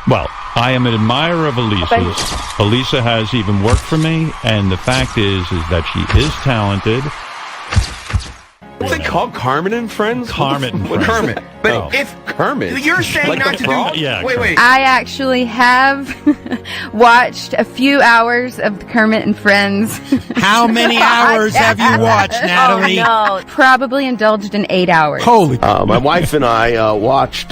Well, I am an admirer of Elisa's. Elisa has even worked for me, and the fact is that she is talented. What's it called? Kermit and Friends? Kermit and Friends. Kermit. But if Kermit, you're saying like not the to frog? do... Yeah, Wait. I actually have watched a few hours of Kermit and Friends. How many hours have you watched, Natalie? Oh, no. Probably indulged in 8 hours. Holy. My wife and I watched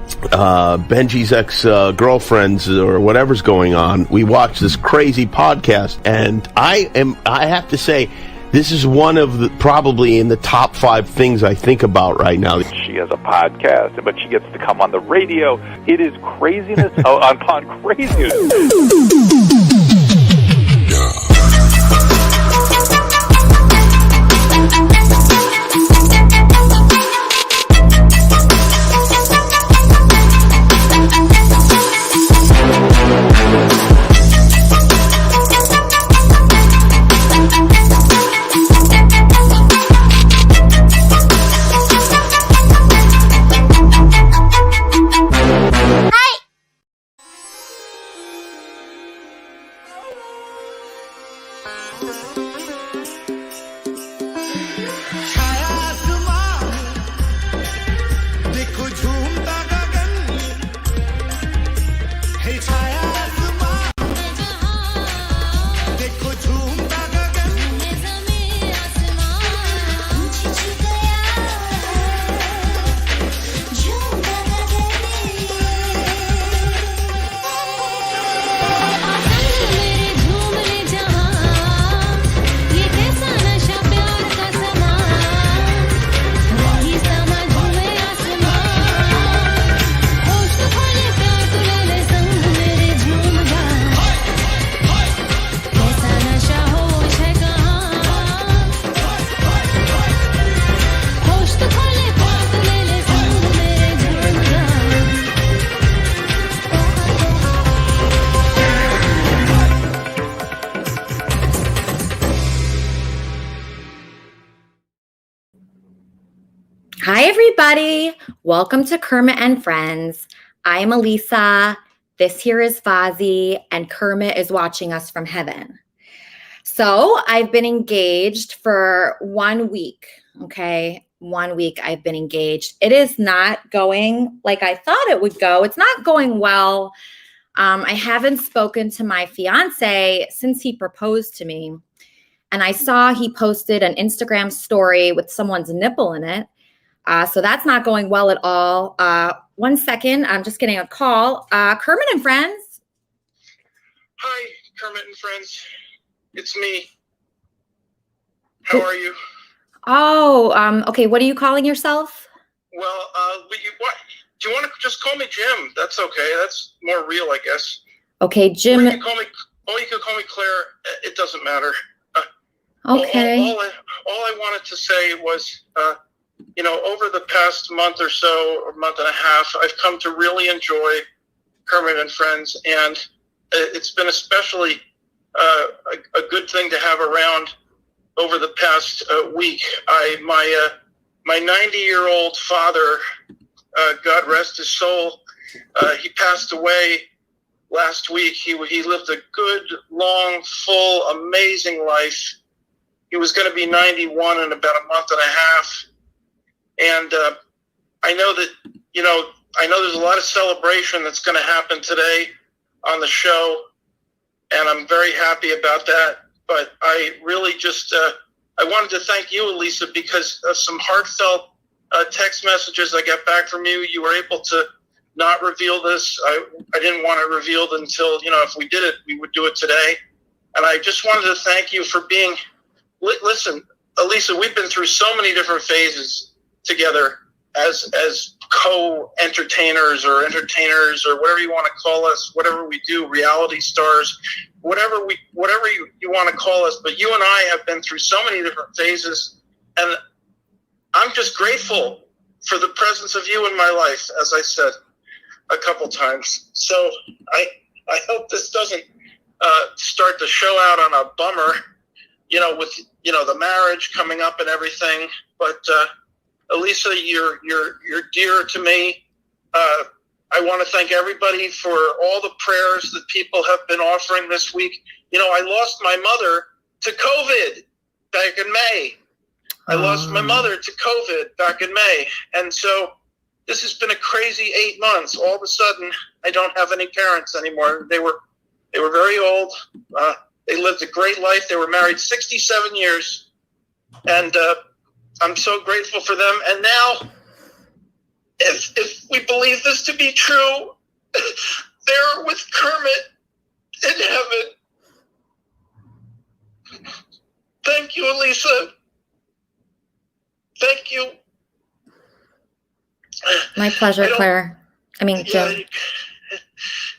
Benji's ex-girlfriends or whatever's going on. We watched this crazy podcast, and I have to say, this is one of the, probably in the top 5 things I think about right now. She has a podcast, but she gets to come on the radio. It is craziness upon craziness. Hi, everybody. Welcome to Kermit and Friends. I am Elisa. This here is Fozzie, and Kermit is watching us from heaven. So I've been engaged for 1 week. Okay. 1 week I've been engaged. It is not going like I thought it would go. It's not going well. I haven't spoken to my fiance since he proposed to me. And I saw he posted an Instagram story with someone's nipple in it. So that's not going well at all. 1 second. I'm just getting a call. Kermit and Friends. Hi, Kermit and Friends. It's me. How are you? Oh, okay. What are you calling yourself? Well, do you want to just call me Jim? That's okay. That's more real, I guess. Okay, Jim. Or you can call me Claire. It doesn't matter. Okay. All I wanted to say was, over the past month or so, or month and a half, I've come to really enjoy Kermit and Friends, and it's been especially a good thing to have around over the past week. My 90-year-old father, God rest his soul, he passed away last week. He lived a good, long, full, amazing life. He was going to be 91 in about a month and a half. And I know that, I know there's a lot of celebration that's going to happen today on the show, and I'm very happy about that. But I really just, I wanted to thank you, Elisa, because of some heartfelt text messages I got back from you. You were able to not reveal this. I didn't want it revealed until, if we did it, we would do it today. And I just wanted to thank you for being, listen, Elisa, we've been through so many different phases together as co-entertainers or entertainers or whatever you want to call us, whatever we do, reality stars, whatever you want to call us. But you and I have been through so many different phases, and I'm just grateful for the presence of you in my life, as I said a couple times. So I hope this doesn't start the show out on a bummer, with the marriage coming up and everything. But Elisa, you're dear to me. I want to thank everybody for all the prayers that people have been offering this week. You know, I lost my mother to COVID back in May. I lost my mother to COVID back in May. And so this has been a crazy 8 months. All of a sudden, I don't have any parents anymore. They were very old. They lived a great life. They were married 67 years. And I'm so grateful for them. And now, if we believe this to be true, they're with Kermit in heaven. Thank you, Elisa. Thank you. My pleasure, Claire. Jim. Yeah,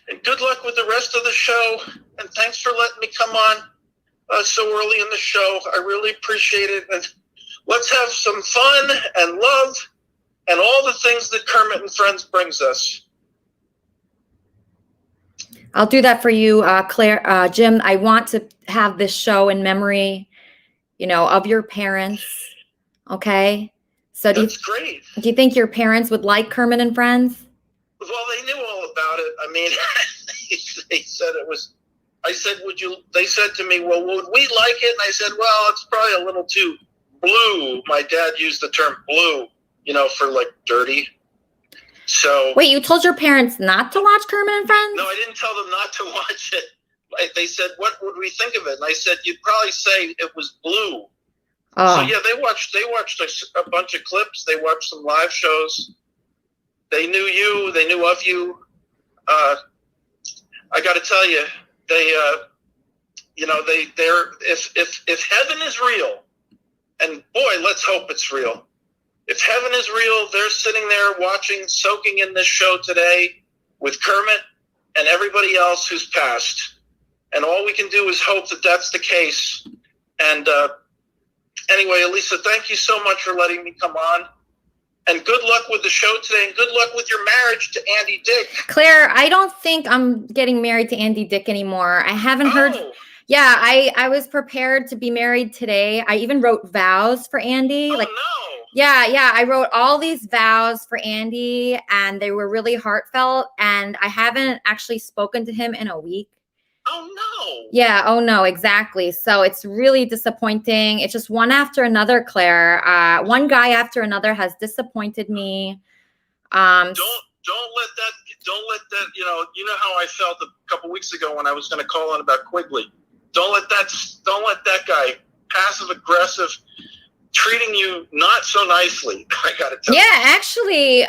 and good luck with the rest of the show. And thanks for letting me come on so early in the show. I really appreciate it. And let's have some fun and love and all the things that Kermit and Friends brings us. I'll do that for you, Claire. Jim, I want to have this show in memory, of your parents. Okay? So That's great. Do you think your parents would like Kermit and Friends? Well, they knew all about it. I mean, they said it was, I said, they said to me, well, would we like it? And I said, well, it's probably a little too blue. My dad used the term blue, for like dirty. So. Wait, you told your parents not to watch Kermit and Friends? No, I didn't tell them not to watch it. They said, what would we think of it? And I said, you'd probably say it was blue. Oh. So yeah, they watched a bunch of clips. They watched some live shows. They knew you. They knew of you. I got to tell you, they're if heaven is real, and boy, let's hope it's real. If heaven is real, they're sitting there watching, soaking in this show today with Kermit and everybody else who's passed. And all we can do is hope that that's the case. And anyway, Elisa, thank you so much for letting me come on. And good luck with the show today, and good luck with your marriage to Andy Dick. Claire, I don't think I'm getting married to Andy Dick anymore. I haven't heard. Yeah, I was prepared to be married today. I even wrote vows for Andy. No. Yeah. I wrote all these vows for Andy, and they were really heartfelt. And I haven't actually spoken to him in a week. Oh, no. Yeah. Oh, no. Exactly. So it's really disappointing. It's just one after another, Claire. One guy after another has disappointed me. Don't let that, you know how I felt a couple weeks ago when I was going to call in about Quigley. Don't let that guy, passive aggressive, treating you not so nicely. I got to tell you. Yeah, actually,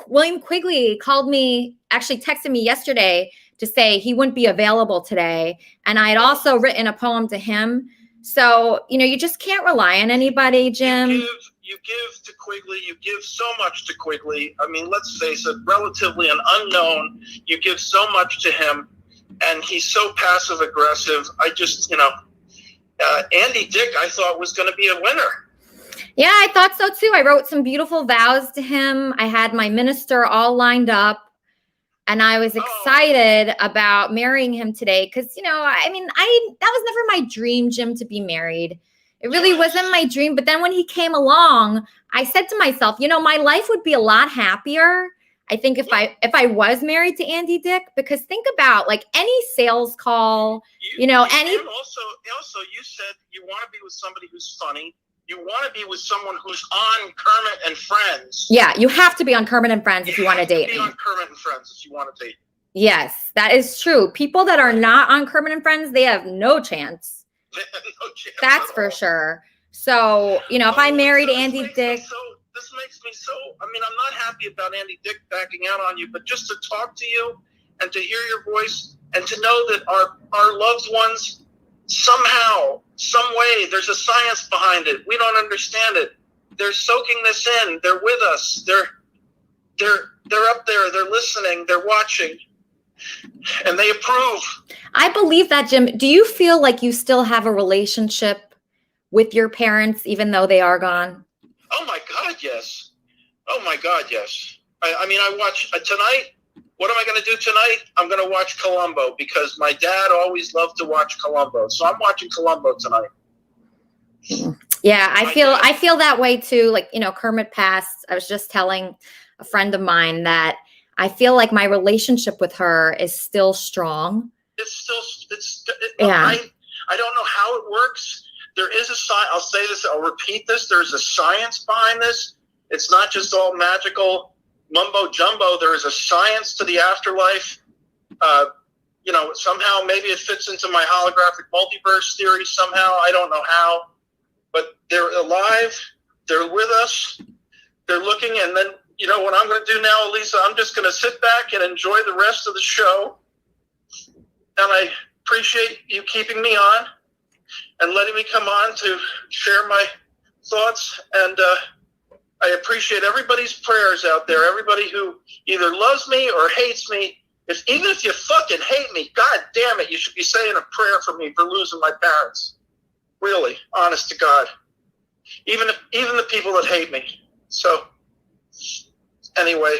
William Quigley texted me yesterday to say he wouldn't be available today. And I had also written a poem to him. So, you just can't rely on anybody, Jim. You give to Quigley. You give so much to Quigley. I mean, let's face it, relatively an unknown. You give so much to him, and he's so passive aggressive. I just, Andy Dick, I thought was going to be a winner. Yeah, I thought so too. I wrote some beautiful vows to him. I had my minister all lined up. And I was excited about marrying him today because, that was never my dream, Jim, to be married. It really wasn't my dream. But then when he came along, I said to myself, my life would be a lot happier, I think, if I was married to Andy Dick. Because think about any sales call, any. Also, you said you want to be with somebody who's funny. You want to be with someone who's on Kermit and Friends. Yeah, you have to be on Kermit and Friends if you want to date me. Be on Kermit and Friends if you want to date me. Yes, that is true. People that are not on Kermit and Friends, they have no chance. They have no chance. That's for sure. So, if I married Andy Dick. This makes me so, I'm not happy about Andy Dick backing out on you, but just to talk to you and to hear your voice and to know that our loved ones somehow, some way, there's a science behind it. We don't understand it. They're soaking this in. They're with us. They're up there. They're listening. They're watching. And they approve. I believe that, Jim. Do you feel like you still have a relationship with your parents, even though they are gone? Oh, my God, yes. Oh, my God, yes. I watch tonight. What am I going to do tonight? I'm going to watch Columbo because my dad always loved to watch Columbo. So I'm watching Columbo tonight. Yeah, I feel that way too. Kermit passed. I was just telling a friend of mine that I feel like my relationship with her is still strong. Yeah. I don't know how it works. There is a science. I'll say this. I'll repeat this. There's a science behind this. It's not just all magical mumbo jumbo. There is a science to the afterlife. Somehow maybe it fits into my holographic multiverse theory somehow. I don't know how, but they're alive. They're with us. They're looking. And then, what I'm going to do now, Elisa, I'm just going to sit back and enjoy the rest of the show. And I appreciate you keeping me on and letting me come on to share my thoughts. And I appreciate everybody's prayers out there, everybody who either loves me or hates me. Even if you fucking hate me, God damn it, you should be saying a prayer for me for losing my parents. Really, honest to God. Even the people that hate me. So, anyway,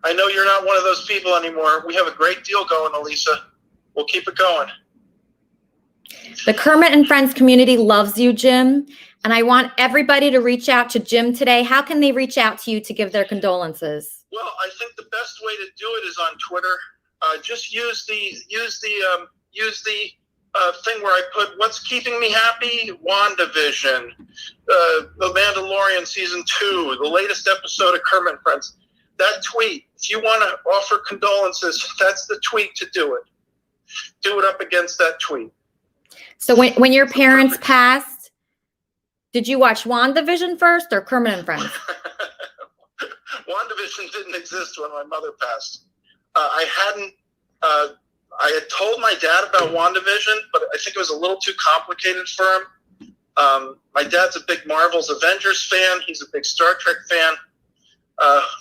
I know you're not one of those people anymore. We have a great deal going, Elisa. We'll keep it going. The Kermit and Friends community loves you, Jim. And I want everybody to reach out to Jim today. How can they reach out to you to give their condolences? Well, I think the best way to do it is on Twitter. Just use the thing where I put "What's keeping me happy?" WandaVision, The Mandalorian season 2, the latest episode of Kermit and Friends. That tweet. If you want to offer condolences, that's the tweet to do it. Do it up against that tweet. So when your parents passed, did you watch WandaVision first or Kermit and Friends? WandaVision didn't exist when my mother passed. I had told my dad about WandaVision, but I think it was a little too complicated for him. My dad's a big Marvel's Avengers fan. He's a big Star Trek fan.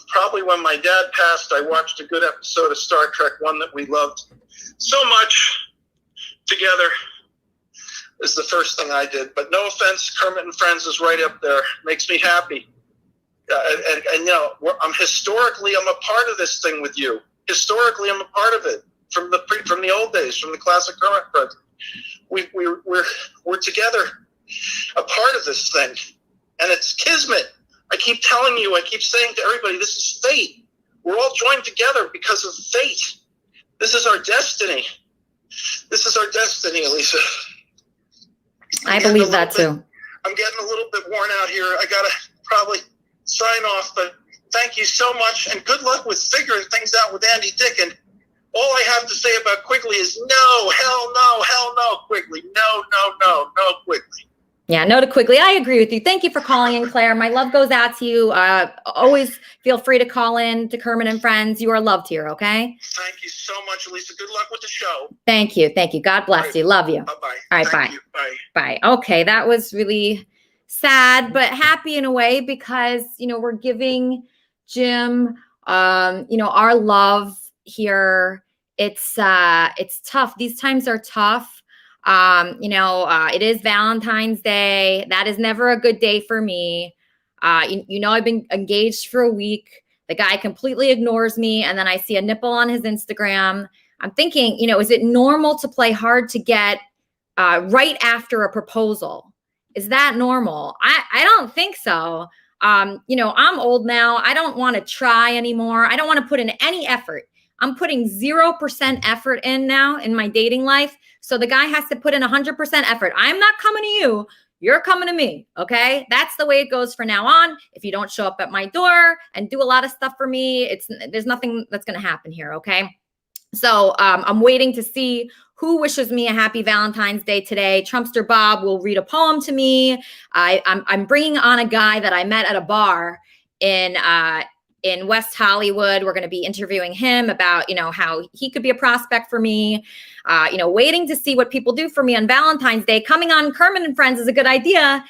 Probably when my dad passed, I watched a good episode of Star Trek, one that we loved so much together. Is the first thing I did. But no offense, Kermit and Friends is right up there. Makes me happy. And I'm a part of this thing with you. Historically, I'm a part of it from the old days, from the classic Kermit and Friends. We're together, a part of this thing, and it's kismet. I keep telling you, I keep saying to everybody, this is fate. We're all joined together because of fate. This is our destiny. This is our destiny, Elisa. I believe that too. I'm getting a little bit worn out here. I gotta probably sign off, but thank you so much, and good luck with figuring things out with Andy Dick. And all I have to say about Quigley is no, hell no, Quigley. No, Quigley. Yeah, no to Quigley. I agree with you. Thank you for calling in, Claire. My love goes out to you. Always feel free to call in to Kermit and Friends. You are loved here, okay? Thank you so much, Elisa. Good luck with the show. Thank you. God bless you. Love you. Bye-bye. All right, Thank you. Bye. Bye. Okay, that was really sad, but happy in a way because, we're giving Jim, our love here. It's tough. These times are tough. It is Valentine's Day. That is never a good day for me. I've been engaged for a week. The guy completely ignores me. And then I see a nipple on his Instagram. I'm thinking, is it normal to play hard to get right after a proposal? Is that normal? I don't think so. I'm old now. I don't want to try anymore. I don't want to put in any effort. I'm putting 0% effort in now in my dating life. So the guy has to put in 100% effort. I'm not coming to you. You're coming to me. Okay. That's the way it goes from now on. If you don't show up at my door and do a lot of stuff for me, there's nothing that's going to happen here. Okay. So I'm waiting to see who wishes me a happy Valentine's Day today. Trumpster Bob will read a poem to me. I'm bringing on a guy that I met at a bar in West Hollywood. We're going to be interviewing him about, how he could be a prospect for me, waiting to see what people do for me on Valentine's Day. Coming on Kermit and Friends is a good idea.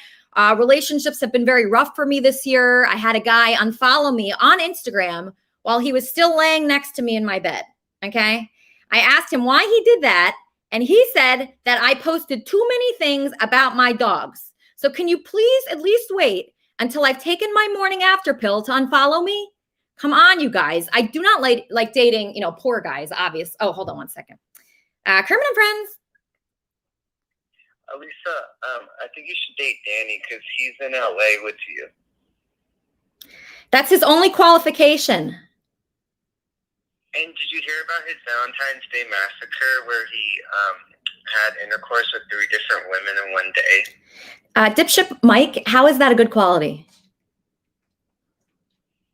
Relationships have been very rough for me this year. I had a guy unfollow me on Instagram while he was still laying next to me in my bed. Okay. I asked him why he did that. And he said that I posted too many things about my dogs. So can you please at least wait until I've taken my morning after pill to unfollow me? Come on, you guys. I do not like dating, poor guys, obvious. Oh, hold on one second. Kermit and Friends. Elisa, I think you should date Danny because he's in LA with you. That's his only qualification. And did you hear about his Valentine's Day massacre where he had intercourse with 3 different women in one day? Dipshit Mike, how is that a good quality?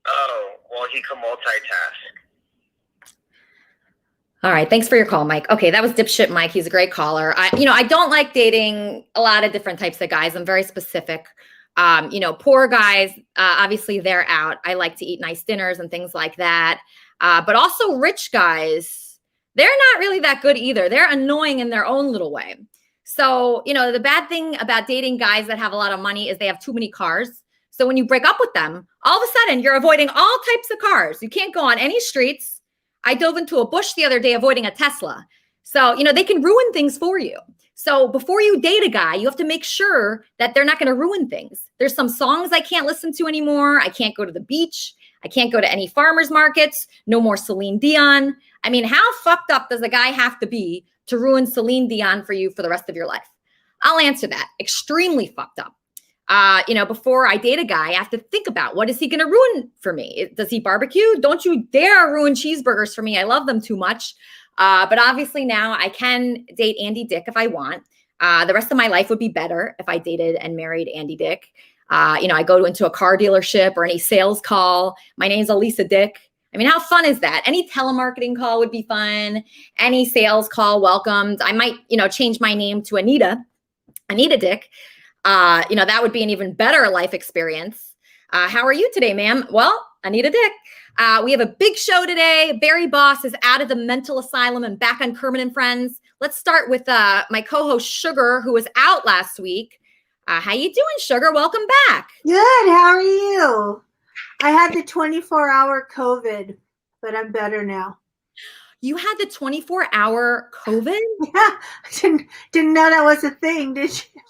Oh, well, he can multitask. All right. Thanks for your call, Mike. Okay. That was Dipshit Mike. He's a great caller. I don't like dating a lot of different types of guys. I'm very specific. Poor guys, obviously they're out. I like to eat nice dinners and things like that. But also rich guys, they're not really that good either. They're annoying in their own little way. So, the bad thing about dating guys that have a lot of money is they have too many cars. So when you break up with them, all of a sudden you're avoiding all types of cars. You can't go on any streets. I dove into a bush the other day avoiding a Tesla. So, they can ruin things for you. So before you date a guy, you have to make sure that they're not going to ruin things. There's some songs I can't listen to anymore. I can't go to the beach. I can't go to any farmers markets. No more Celine Dion. I mean, how fucked up does a guy have to be to ruin Celine Dion for you for the rest of your life? I'll answer that. Extremely fucked up. Before I date a guy, I have to think about what is he going to ruin for me? Does he barbecue? Don't you dare ruin cheeseburgers for me. I love them too much. But obviously now I can date Andy Dick if I want. The rest of my life would be better if I dated and married Andy Dick. I go into a car dealership or any sales call. My name's Elisa Dick. I mean, how fun is that? Any telemarketing call would be fun. Any sales call welcomed. I might, change my name to Anita Dick. That would be an even better life experience. How are you today, ma'am? Well, Anita Dick. We have a big show today. Barry Boss is out of the mental asylum and back on Kermit and Friends. Let's start with my co-host Sugar, who was out last week. How you doing, Sugar? Welcome back. Good. How are you? I had the 24-hour COVID, but I'm better now. You had the 24-hour COVID? Yeah. Didn't know that was a thing, did you?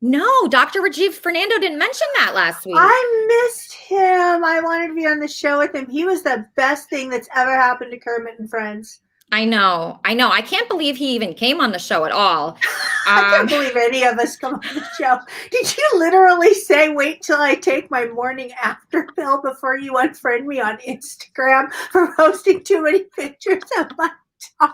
No, Dr. Rajiv Fernando didn't mention that last week. I missed him. I wanted to be on the show with him. He was the best thing that's ever happened to Kermit and Friends. I know. I can't believe he even came on the show at all. I can't believe any of us come on the show. Did you literally say, wait till I take my morning after pill before you unfriend me on Instagram for posting too many pictures of my dog?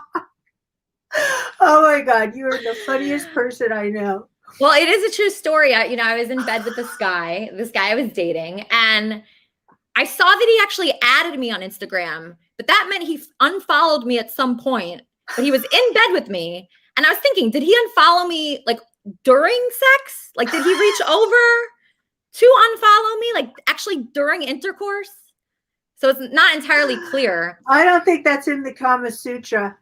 Oh my God, you are the funniest person I know. Well, it is a true story. I was in bed with this guy I was dating, and I saw that he actually added me on Instagram, but that meant he unfollowed me at some point, but he was in bed with me. And I was thinking, did he unfollow me like during sex? Like, did he reach over to unfollow me? Like actually during intercourse? So it's not entirely clear. I don't think that's in the Kama Sutra.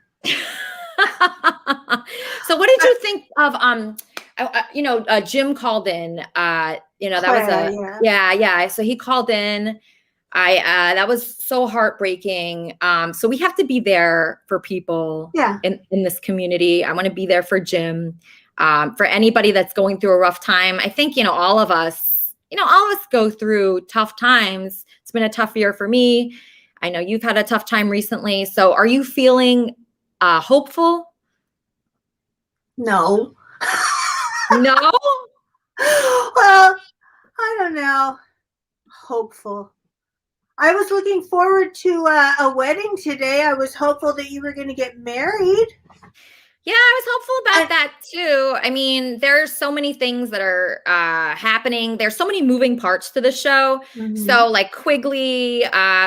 So what did you think of, Jim called in, that was yeah. So he called in. That was so heartbreaking. So we have to be there for people in this community. I want to be there for Jim, for anybody that's going through a rough time. I think, all of us go through tough times. It's been a tough year for me. I know you've had a tough time recently. So are you feeling hopeful? No. No? Well, I don't know. Hopeful. I was looking forward to a wedding today. I was hopeful that you were going to get married. Yeah, I was hopeful about that too. I mean, there's so many things that are happening. There's so many moving parts to the show. Mm-hmm. So like Quigley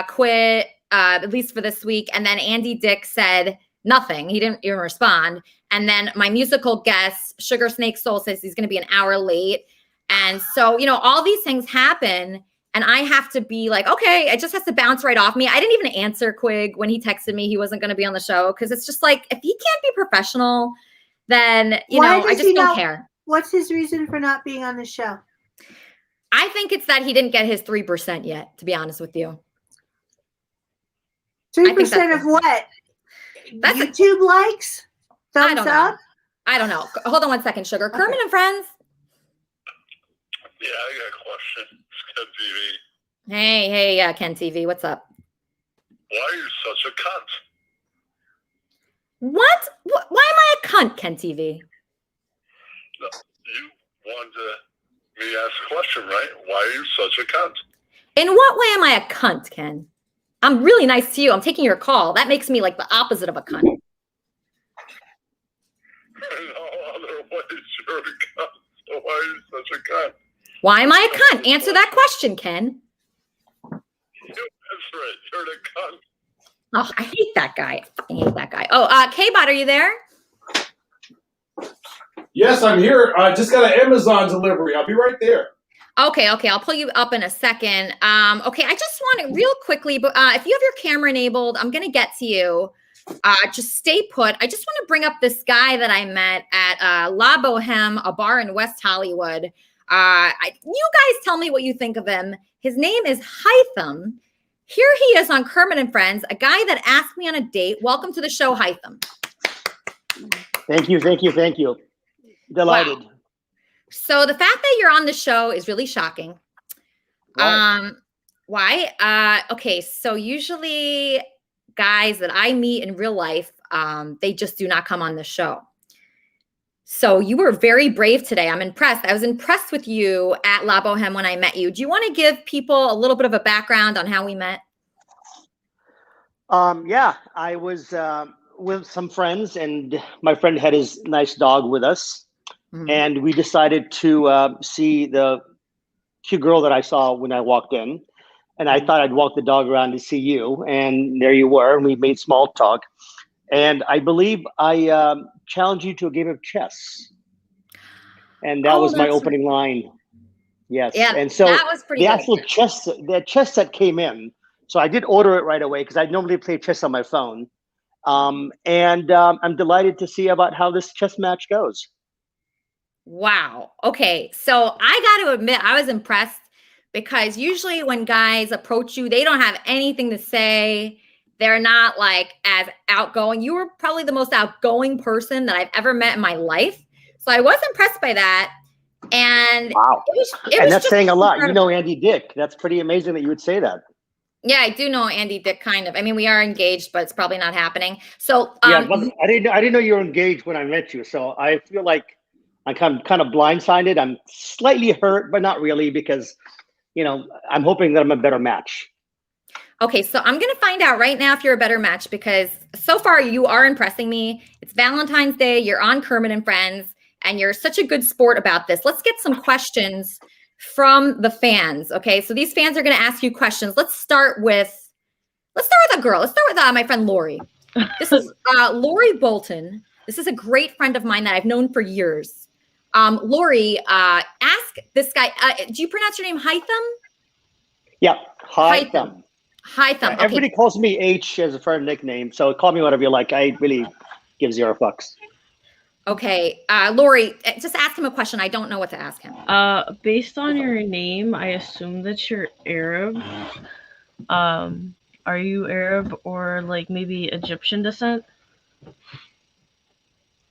quit, at least for this week. And then Andy Dick said nothing. He didn't even respond. And then my musical guest, Sugar Snake Soul, says he's going to be an hour late. And so, all these things happen. And I have to be like, okay, it just has to bounce right off me. I didn't even answer Quig when he texted me he wasn't going to be on the show. Because it's just like, if he can't be professional, then, I just don't care. What's his reason for not being on the show? I think it's that he didn't get his 3% yet, to be honest with you. 3% of what? That's YouTube likes? Thumbs up? I don't know. Hold on one second, Sugar. Okay. Kermit and Friends. Yeah, I got a question. It's Ken TV. Hey, Ken TV. What's up? Why are you such a cunt? What? Why am I a cunt, Ken TV? No, you wanted me to ask a question, right? Why are you such a cunt? In what way am I a cunt, Ken? I'm really nice to you. I'm taking your call. That makes me like the opposite of a cunt. No, otherwise you're a cunt. So why are you such a cunt? Why am I a cunt? Answer that question, Ken. That's right. You're a cunt. Oh, I hate that guy. I fucking hate that guy. Oh, K-Bot, are you there? Yes, I'm here. I just got an Amazon delivery. I'll be right there. Okay. I'll pull you up in a second. Okay, I just want to real quickly, but if you have your camera enabled, I'm going to get to you. Just stay put. I just want to bring up this guy that I met at La Boheme, a bar in West Hollywood. You guys tell me what you think of him. His name is Hytham. Here he is on Kermit and Friends, a guy that asked me on a date. Welcome to the show, Hytham. Thank you. Delighted. Wow. So the fact that you're on the show is really shocking. Why? Okay, so usually guys that I meet in real life, they just do not come on the show. So you were very brave today. I'm impressed. I was impressed with you at La Boheme when I met you. Do you want to give people a little bit of a background on how we met? Yeah, I was with some friends, and my friend had his nice dog with us. Mm-hmm. And we decided to see the cute girl that I saw when I walked in. And I thought I'd walk the dog around to see you. And there you were. And we made small talk. And I believe I challenged you to a game of chess. And that was my opening line. Yes. Yeah, and so that was pretty the good. actual chess set came in. So I did order it right away because I normally play chess on my phone. I'm delighted to see about how this chess match goes. Wow. Okay. So I got to admit, I was impressed because usually when guys approach you, they don't have anything to say. They're not like as outgoing. You were probably the most outgoing person that I've ever met in my life. So I was impressed by that. And wow. It was and that's saying a lot. Incredible. You know Andy Dick. That's pretty amazing that you would say that. Yeah, I do know Andy Dick, kind of. I mean, we are engaged, but it's probably not happening. So yeah, I didn't know you were engaged when I met you. So I feel like I'm kind of blindsided. I'm slightly hurt, but not really, because, you know, I'm hoping that I'm a better match. Okay, so I'm going to find out right now if you're a better match, because so far you are impressing me. It's Valentine's Day. You're on Kermit and Friends, and you're such a good sport about this. Let's get some questions from the fans. Okay, so these fans are going to ask you questions. Let's start with a girl. Let's start with my friend Lori. This is Lori Bolton. This is a great friend of mine that I've known for years. Lori, ask this guy. Do you pronounce your name Hytham? Yeah, Hytham. Hytham. Okay. Everybody calls me H as a friend nickname, so call me whatever you like. I really give zero fucks. Okay, Lori, just ask him a question. I don't know what to ask him. Based on your name, I assume that you're Arab. Are you Arab or like maybe Egyptian descent?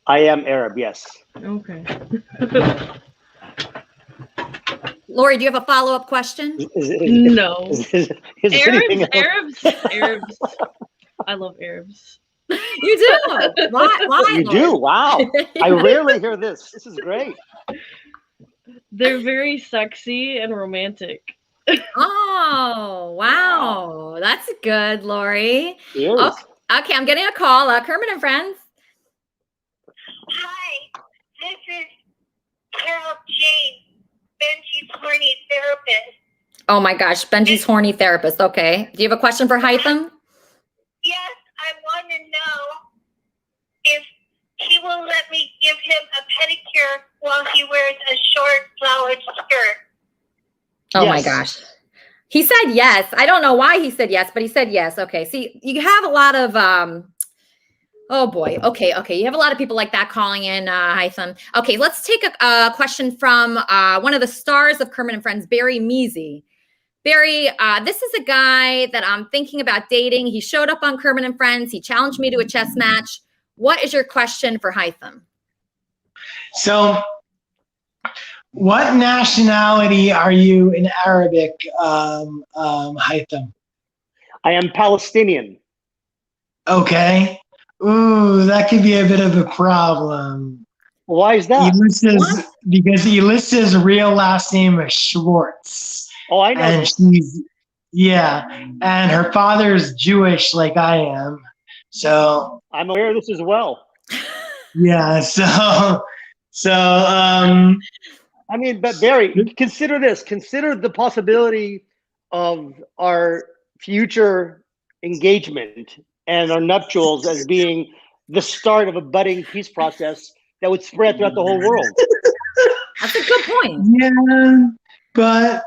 I am Arab, yes. Okay. Lori, do you have a follow-up question? No. Arabs. I love Arabs. You do? Why? You do? Wow. I rarely hear this. This is great. They're very sexy and romantic. Oh, wow. That's good, Lori. Yes. Okay, I'm getting a call. Kermit and Friends. Hi, this is Carol Jane, Benji's horny therapist. Oh my gosh, Benji's horny therapist. Okay. Do you have a question for Hytham? Yes, I want to know if he will let me give him a pedicure while he wears a short flowered skirt. Oh my gosh. He said yes. I don't know why he said yes, but he said yes. Okay. See, you have a lot of oh boy. Okay. You have a lot of people like that calling in, Hytham. Okay, let's take a question from one of the stars of Kermit and Friends, Barry Measy. Barry, this is a guy that I'm thinking about dating. He showed up on Kermit and Friends. He challenged me to a chess match. What is your question for Hytham? So, what nationality are you in Arabic, Hytham? I am Palestinian. Okay. Ooh, that could be a bit of a problem. Why is that? Because Elisa's real last name is Schwartz. Oh, I know. And Yeah, and her father's Jewish, like I am. So I'm aware of this as well. yeah, I mean, but Barry, consider this. Consider the possibility of our future engagement and our nuptials as being the start of a budding peace process that would spread throughout the whole world. That's a good point. yeah, but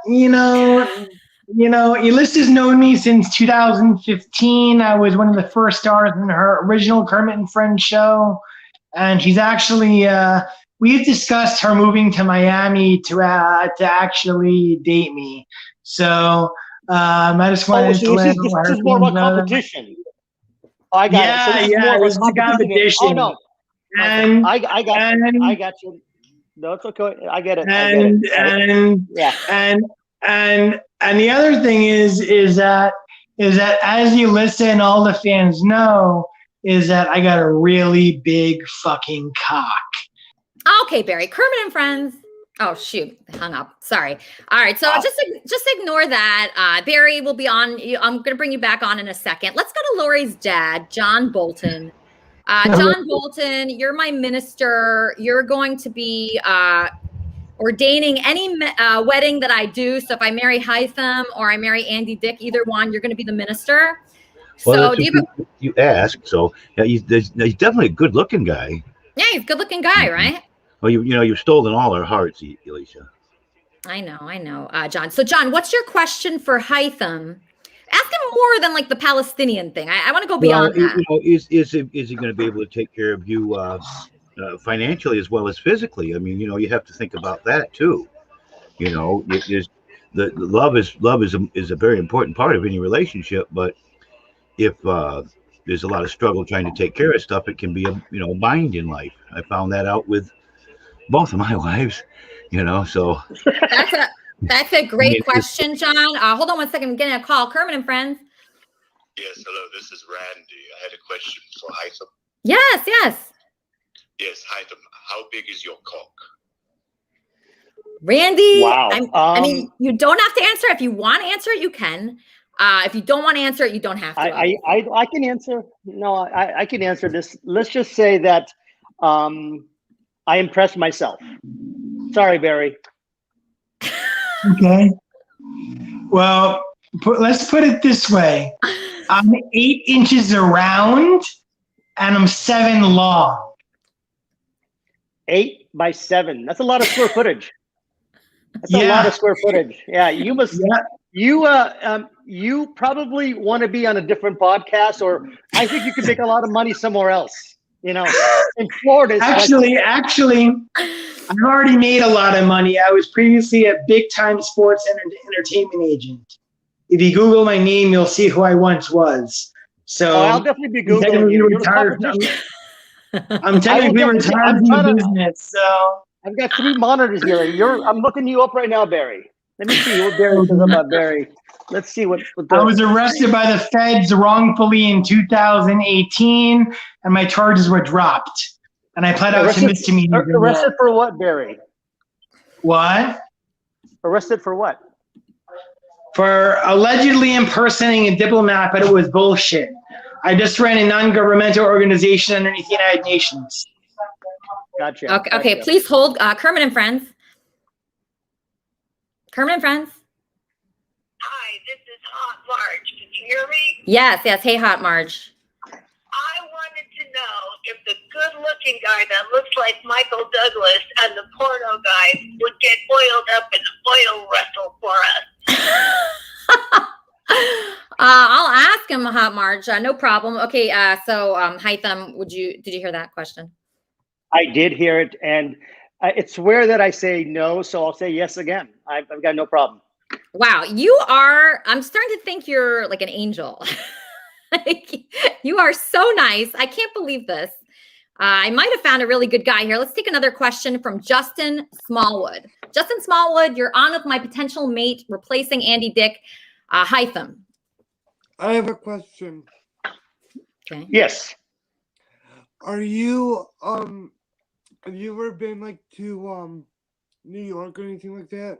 Elisa's known me since 2015. I was one of the first stars in her original Kermit and Friends show, and she's actually. We've discussed her moving to Miami to actually date me. So I just wanted to let this is more of a competition. I got it. So this is more of a competition. Oh no, and I got you. I got you. No, it's okay. I get it. And the other thing is that as you listen, all the fans know is that I got a really big fucking cock. Okay, Barry. Kermit and Friends. Oh shoot, I hung up. Sorry. All right, so just ignore that. Barry will be on. I'm going to bring you back on in a second. Let's go to Lori's dad, John Bolton. John Bolton, you're my minister. You're going to be ordaining any wedding that I do. So if I marry Hytham or I marry Andy Dick, either one, you're going to be the minister. Well, so you ask. So yeah, he's definitely a good-looking guy. Yeah, he's a good-looking guy, right? Well, you've stolen all our hearts, Elisa. I know, John. So, John, what's your question for Hytham? Ask him more than like the Palestinian thing. I want to go beyond that. Is he going to be able to take care of you financially as well as physically? I mean, you have to think about that too. The love is a very important part of any relationship, but if there's a lot of struggle trying to take care of stuff, it can be a bind in life. I found that out with both of my wives, so. That's a great question, John. Hold on 1 second. I'm getting a call. Kermit and Friends. Yes, hello. This is Randy. I had a question for Hytham. Yes. Yes, Hytham. How big is your cock? Randy. Wow. I mean, you don't have to answer. If you want to answer it, you can. If you don't want to answer it, you don't have to. I can answer. No, I can answer this. Let's just say that I impressed myself. Sorry, Barry. Okay. Well, let's put it this way. I'm 8 inches around and I'm 7 long. 8 by 7. That's a lot of square footage. That's a lot of square footage. Yeah, you must. Yeah. You probably want to be on a different podcast, or I think you could make a lot of money somewhere else. In Florida. Actually, I've already made a lot of money. I was previously a big-time sports entertainment agent. If you Google my name, you'll see who I once was. So I'll definitely be Googling you. I'm technically retired from the business. So I've got 3 monitors here. I'm looking you up right now, Barry. Let me see what Barry says about Barry. Let's see what I was arrested by the feds wrongfully in 2018, and my charges were dropped. And I pled out to misdemeanor. Arrested for what, Barry? What? Arrested for what? For allegedly impersonating a diplomat, but it was bullshit. I just ran a non-governmental organization underneath the United Nations. Gotcha. Okay. Please hold. Kermit and Friends. Kermit and Friends. Hi, this is Hot Marge. Can you hear me? Yes. Hey, Hot Marge. I wanted to know if the good-looking guy that looks like Michael Douglas and the porno guy would get oiled up in an oil wrestle for us. I'll ask him, Hot Marge. No problem. Okay. So, Hytham, did you hear that question? I did hear it, and it's rare that I say no, so I'll say yes again. I've got no problem. Wow, I'm starting to think you're like an angel. You are so nice. I can't believe this. I might have found a really good guy here. Let's take another question from Justin Smallwood. Justin Smallwood, you're on with my potential mate replacing Andy Dick, Hytham. I have a question. Okay. Yes. Are you have you ever been like to New York or anything like that?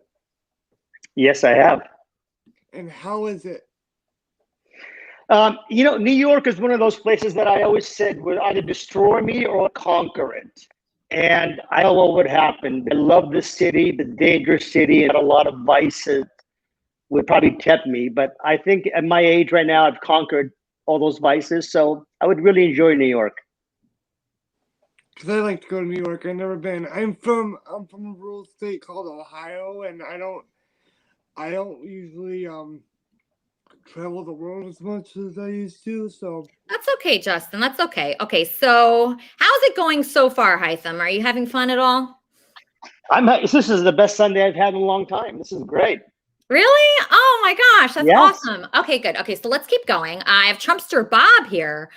Yes, I have. and how is it? New York is one of those places that I always said would either destroy me or conquer it. And I don't know what would happen. I love the city, the dangerous city, and a lot of vices would probably tempt me. But I think at my age right now, I've conquered all those vices. So I would really enjoy New York. Because I like to go to New York. I've never been. I'm from a rural state called Ohio, and I don't usually travel the world as much as I used to. So That's okay, Justin. That's okay. Okay, so how's it going so far, Hytham? Are you having fun at all? This is the best Sunday I've had in a long time. This is great. Really? Oh my gosh, that's Yes. awesome. Okay, good. Okay, so let's keep going. I have Trumpster Bob here.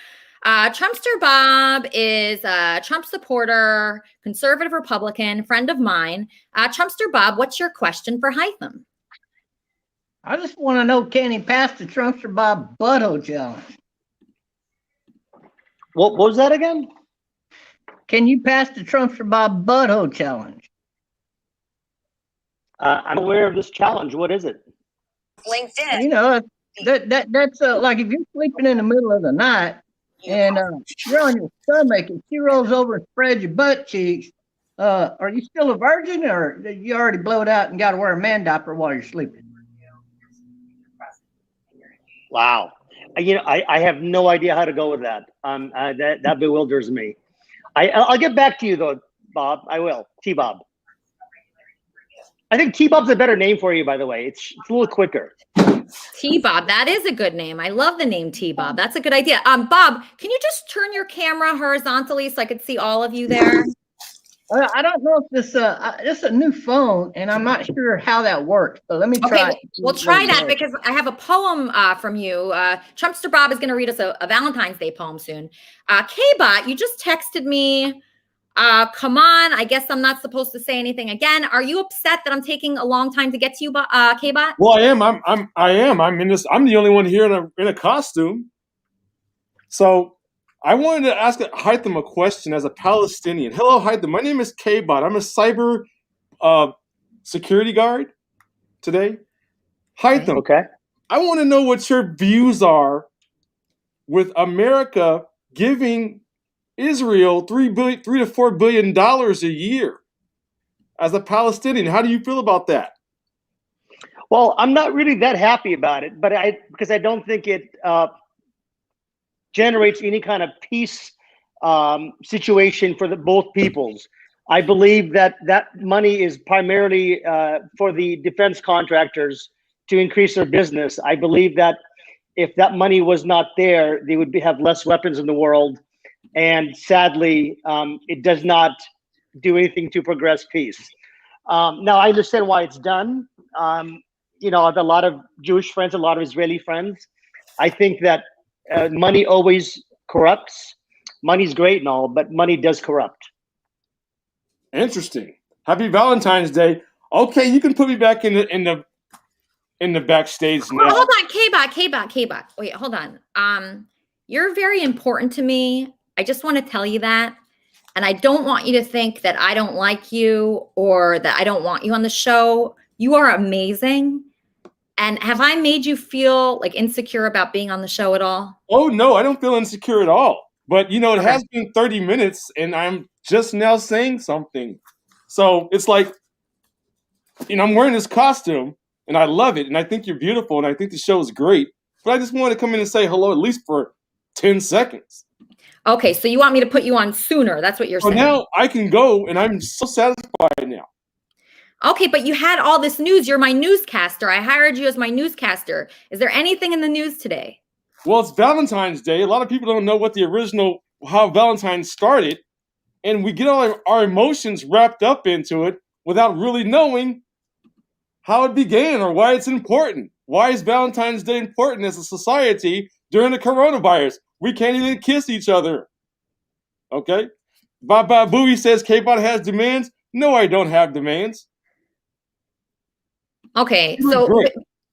Trumpster Bob is a Trump supporter, conservative Republican, friend of mine. Trumpster Bob, what's your question for Hytham? I just want to know, can he pass the Trumpster Bob butthole challenge? What was that again? Can you pass the Trumpster Bob butthole challenge? I'm aware of this challenge. What is it? LinkedIn. You know, that's like if you're sleeping in the middle of the night and you're on your stomach and she rolls over and spreads your butt cheeks. Are you still a virgin, or did you already blow it out and got to wear a man diaper while you're sleeping? Wow. I have no idea how to go with that. That bewilders me. I'll get back to you though, Bob. I will. T-Bob. I think T-Bob's a better name for you, by the way. It's a little quicker. T-Bob, that is a good name. I love the name T-Bob. That's a good idea. Bob, can you just turn your camera horizontally so I could see all of you there? I don't know if this is a new phone, and I'm not sure how that works. So let me try. Okay, we'll try that because I have a poem from you. Trumpster Bob is going to read us a Valentine's Day poem soon. K-Bot, you just texted me. Come on, I guess I'm not supposed to say anything again. Are you upset that I'm taking a long time to get to you, K-Bot? Well, I am. I'm in this. I'm the only one here in a costume. So I wanted to ask Hytham a question as a Palestinian. Hello, Hytham. My name is K-Bot. I'm a cyber security guard today. Hytham. Okay. I want to know what your views are with America giving Israel $3 to $4 billion a year. As a Palestinian, how do you feel about that? Well, I'm not really that happy about it, but because I don't think it generates any kind of peace situation for both peoples. I believe that money is primarily for the defense contractors to increase their business. I believe that if that money was not there, they would have less weapons in the world. And sadly, it does not do anything to progress peace. Now, I understand why it's done. I have a lot of Jewish friends, a lot of Israeli friends. I think that money always corrupts. Money's great and all, but money does corrupt. Interesting. Happy Valentine's Day. Okay, you can put me back in the backstage now. Hold on, K-Bot. Wait, hold on. You're very important to me. I just want to tell you that. And I don't want you to think that I don't like you or that I don't want you on the show. You are amazing. And have I made you feel like insecure about being on the show at all? Oh, no, I don't feel insecure at all. But, it has been 30 minutes and I'm just now saying something. So it's like, I'm wearing this costume and I love it. And I think you're beautiful and I think the show is great. But I just wanted to come in and say hello at least for 10 seconds. Okay, so you want me to put you on sooner. That's what you're saying. Now I can go and I'm so satisfied now. Okay, but you had all this news. You're my newscaster. I hired you as my newscaster. Is there anything in the news today? Well, it's Valentine's Day. A lot of people don't know how Valentine's started. And we get all our emotions wrapped up into it without really knowing how it began or why it's important. Why is Valentine's Day important as a society during the coronavirus? We can't even kiss each other. Okay? Baba Booey says K-Bot has demands. No, I don't have demands. Okay, so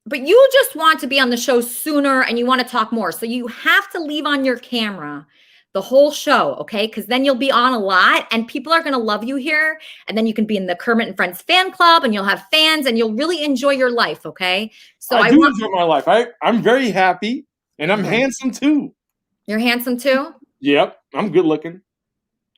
but you just want to be on the show sooner and you want to talk more. So you have to leave on your camera the whole show, okay? Because then you'll be on a lot and people are going to love you here. And then you can be in the Kermit and Friends fan club and you'll have fans and you'll really enjoy your life, okay? So I do enjoy my life. I'm very happy and I'm handsome too. You're handsome too? Yep, I'm good looking.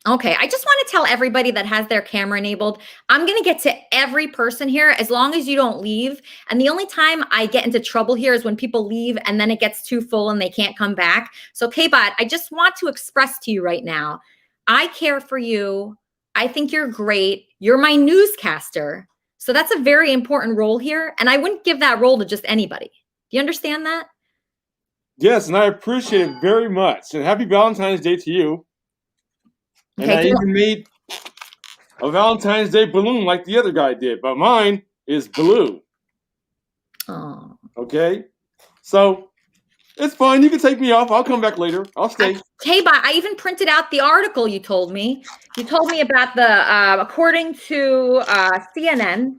Okay, I just want to tell everybody that has their camera enabled, I'm going to get to every person here as long as you don't leave. And the only time I get into trouble here is when people leave and then it gets too full and they can't come back. So K-Bot, I just want to express to you right now, I care for you. I think you're great. You're my newscaster. So that's a very important role here. And I wouldn't give that role to just anybody. Do you understand that? Yes, and I appreciate it very much. And happy Valentine's Day to you. And I even made a Valentine's Day balloon like the other guy did, but mine is blue. Oh. Okay? So, it's fine. You can take me off. I'll come back later. I'll stay. K-Bot, I even printed out the article you told me. You told me about the, according to CNN,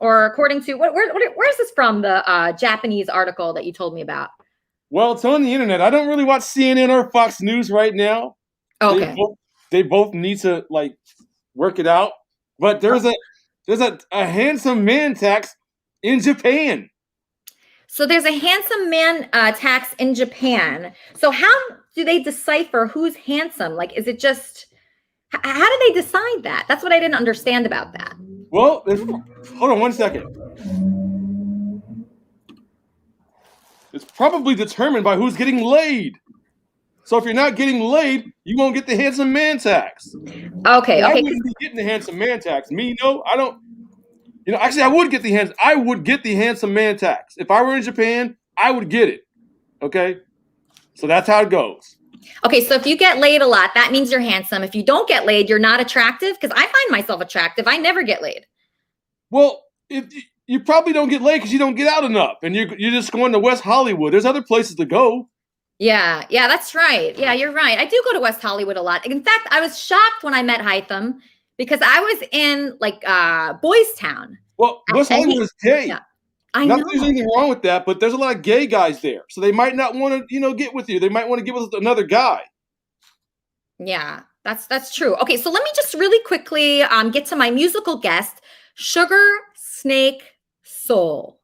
or according to, where's this from, the Japanese article that you told me about? Well, it's on the internet. I don't really watch CNN or Fox News right now. Okay. They both need to like work it out. But there's a handsome man tax in Japan. So there's a handsome man tax in Japan. So how do they decipher who's handsome? Like, is it just, how do they decide that? That's what I didn't understand about that. Well, hold on one second. It's probably determined by who's getting laid. So if you're not getting laid, you won't get the handsome man tax. Okay. I wouldn't be getting the handsome man tax. Me, no, I don't. Actually, I would get the handsome man tax. If I were in Japan, I would get it. Okay? So that's how it goes. Okay, so if you get laid a lot, that means you're handsome. If you don't get laid, you're not attractive? Because I find myself attractive. I never get laid. Well, if you probably don't get laid because you don't get out enough. And you're just going to West Hollywood. There's other places to go. Yeah, that's right. Yeah, you're right. I do go to West Hollywood a lot. In fact, I was shocked when I met Hytham because I was in like Boys Town. Well, West Hollywood is gay. Yeah, Not that there's anything wrong with that, but there's a lot of gay guys there. So they might not want to, get with you. They might want to get with another guy. Yeah, that's true. Okay, so let me just really quickly get to my musical guest, Sugar Snake Soul.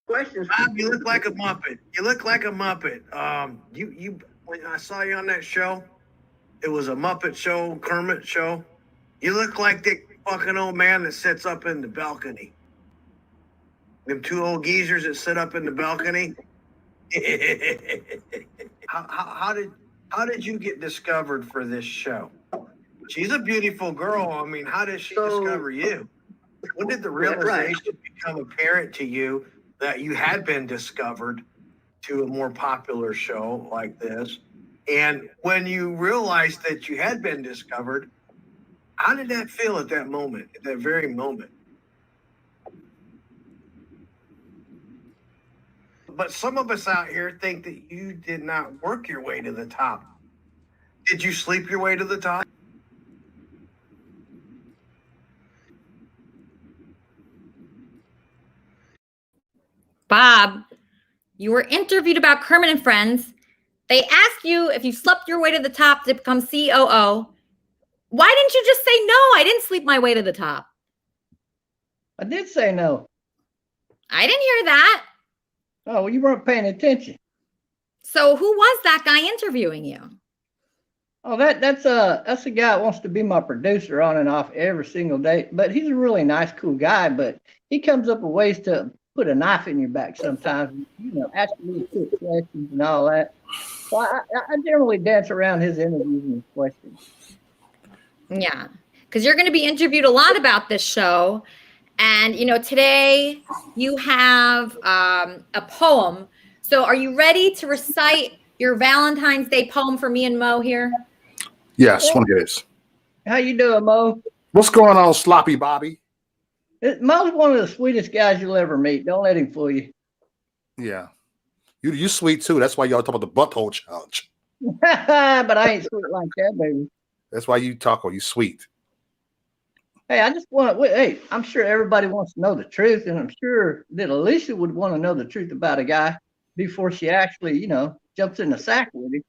Questions. Bob, you look like a Muppet. You look like a Muppet. You when I saw you on that show, it was a Muppet show, Kermit show. You look like the fucking old man that sits up in the balcony. Them two old geezers that sit up in the balcony. how did you get discovered for this show? She's a beautiful girl. I mean, how did she discover you? When did the realization become apparent to you that you had been discovered to a more popular show like this? And when you realized that you had been discovered, how did that feel at that moment, at that very moment? But some of us out here think that you did not work your way to the top. Did you sleep your way to the top? Bob, you were interviewed about Kermit and Friends. They asked you if you slept your way to the top to become COO. Why didn't you just say no? I didn't sleep my way to the top. I did say no. I didn't hear that. Oh, well, you weren't paying attention. So who was that guy interviewing you? Oh, that's a guy that wants to be my producer on and off every single day. But he's a really nice, cool guy. But he comes up with ways to put a knife in your back sometimes. You know, ask me quick questions and all that. So I generally dance around his interviews and his questions. Yeah, because you're going to be interviewed a lot about this show. And, you know, today you have a poem. So are you ready to recite your Valentine's Day poem for me and Mo here? Yes, one of this. How you doing, Mo? What's going on, Sloppy Bobby? Mo's one of the sweetest guys you'll ever meet. Don't let him fool you. Yeah. You sweet, too. That's why y'all talk about the butthole challenge. But I ain't sweet like that, baby. That's why you talk or you sweet. Hey, I just want to, hey, I'm sure everybody wants to know the truth, and I'm sure that Elisa would want to know the truth about a guy before she actually, you know, jumps in the sack with him.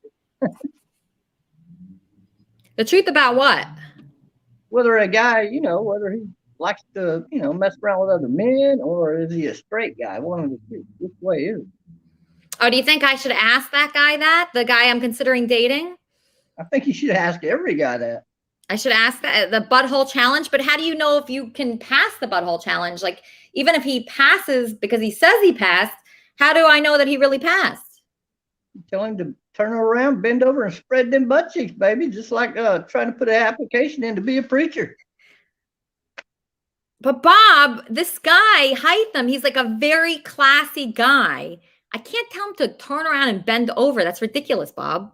The truth about what? Whether a guy, you know, whether he likes to, you know, mess around with other men, or is he a straight guy? One of the two. Which way is it? Oh, do you think I should ask that guy that? The guy I'm considering dating? I think you should ask every guy that. I should ask that, the butthole challenge, but how do you know if you can pass the butthole challenge? Like, even if he passes because he says he passed, how do I know that he really passed? Tell him to turn around, bend over, and spread them butt cheeks, baby. Just like trying to put an application in to be a preacher. But Bob, this guy, Hytham, he's like a very classy guy. I can't tell him to turn around and bend over. That's ridiculous, Bob.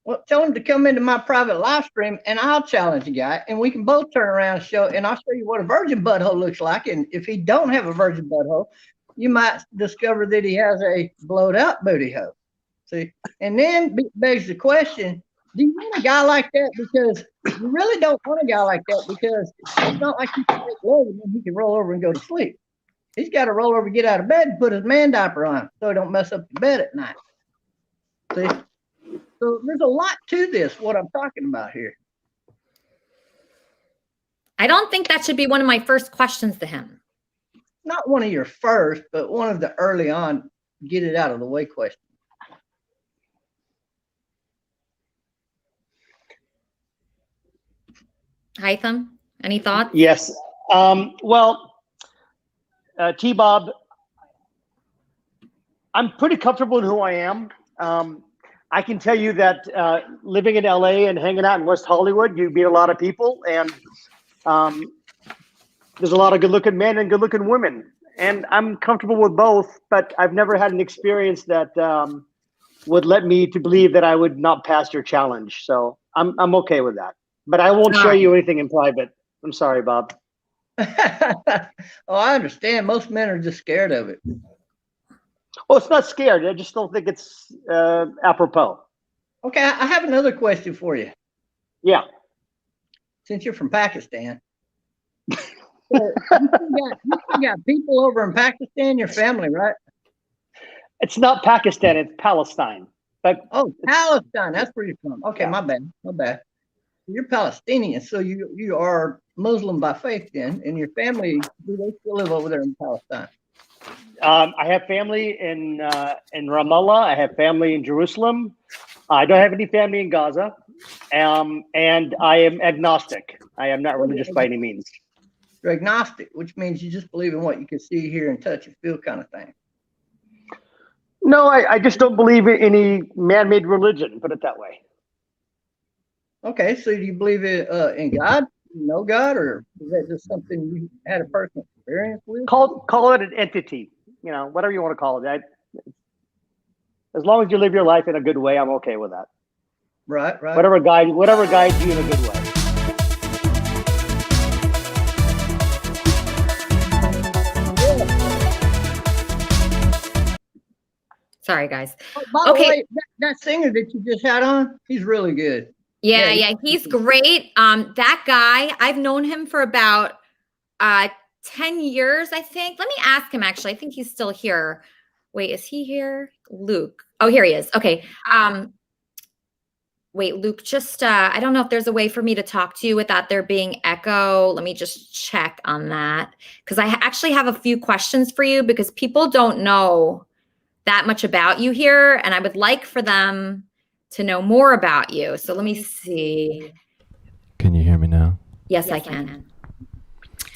Well, tell him to come into my private live stream, and I'll challenge the guy, and we can both turn around and I'll show you what a virgin butthole looks like. And if he don't have a virgin butthole, you might discover that he has a blowed out booty hole. See, and then begs the question: do you want a guy like that? Because you really don't want a guy like that, because it's not like you can make love and then he can roll over and go to sleep. He's got to roll over, get out of bed, and put his man diaper on so he don't mess up the bed at night. See. So there's a lot to this, what I'm talking about here. I don't think that should be one of my first questions to him. Not one of your first, but one of the early on, get it out of the way questions. Hytham, any thoughts? Yes. Well, T-Bob, I'm pretty comfortable in who I am. I can tell you that living in LA and hanging out in West Hollywood, you meet a lot of people, and there's a lot of good-looking men and good-looking women. And I'm comfortable with both, but I've never had an experience that would let me to believe that I would not pass your challenge. So I'm okay with that. But I won't show you anything in private. I'm sorry, Bob. Oh, I understand. Most men are just scared of it. Oh, it's not scared. I just don't think it's apropos. Okay, I have another question for you. Yeah. Since you're from Pakistan, so you still got people over in Pakistan, your family, right? It's not Pakistan. It's Palestine. But Palestine. That's where you're from. Okay, yeah. My bad. You're Palestinian, so you are Muslim by faith then, and your family, do they still live over there in Palestine? I have family in Ramallah. I have family in Jerusalem. I don't have any family in Gaza. And I am agnostic. I am not religious by any means. You're agnostic, which means you just believe in what you can see, hear, and touch and feel kind of thing. No, I just don't believe in any man-made religion, put it that way. Okay, so do you believe in God? You know God, or is that just something you had a personal experience with? Call it an entity, whatever you want to call it. As long as you live your life in a good way, I'm okay with that. Right. Whatever guides you in a good way. Sorry, guys. By the way, that singer that you just had on, he's really good. Yeah, he's great. That guy, I've known him for about 10 years, I think. Let me ask him, actually. I think he's still here. Wait, is he here? Luke. Oh, here he is. Okay. Wait, Luke, just, I don't know if there's a way for me to talk to you without there being echo. Let me just check on that. Because I actually have a few questions for you because people don't know that much about you here. And I would like for them to know more about you. So let me see. Can you hear me now? Yes, I can.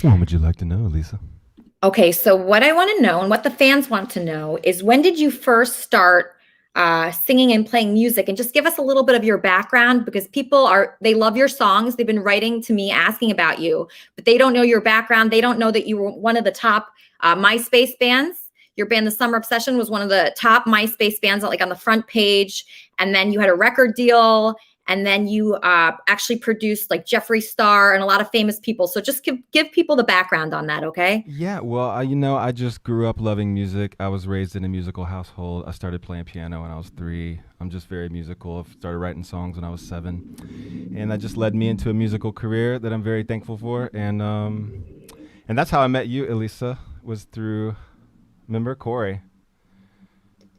What would you like to know, Elisa? Okay, so what I want to know and what the fans want to know is when did you first start singing and playing music? And just give us a little bit of your background because they love your songs. They've been writing to me asking about you, but they don't know your background. They don't know that you were one of the top MySpace bands. Your band, The Summer Obsession, was one of the top MySpace bands, like on the front page. And then you had a record deal. And then you actually produced like Jeffree Star and a lot of famous people. So just give people the background on that, okay? Yeah, well, I just grew up loving music. I was raised in a musical household. I started playing piano when I was 3. I'm just very musical. I started writing songs when I was 7. And that just led me into a musical career that I'm very thankful for. And that's how I met you, Elisa, was through... Remember Corey?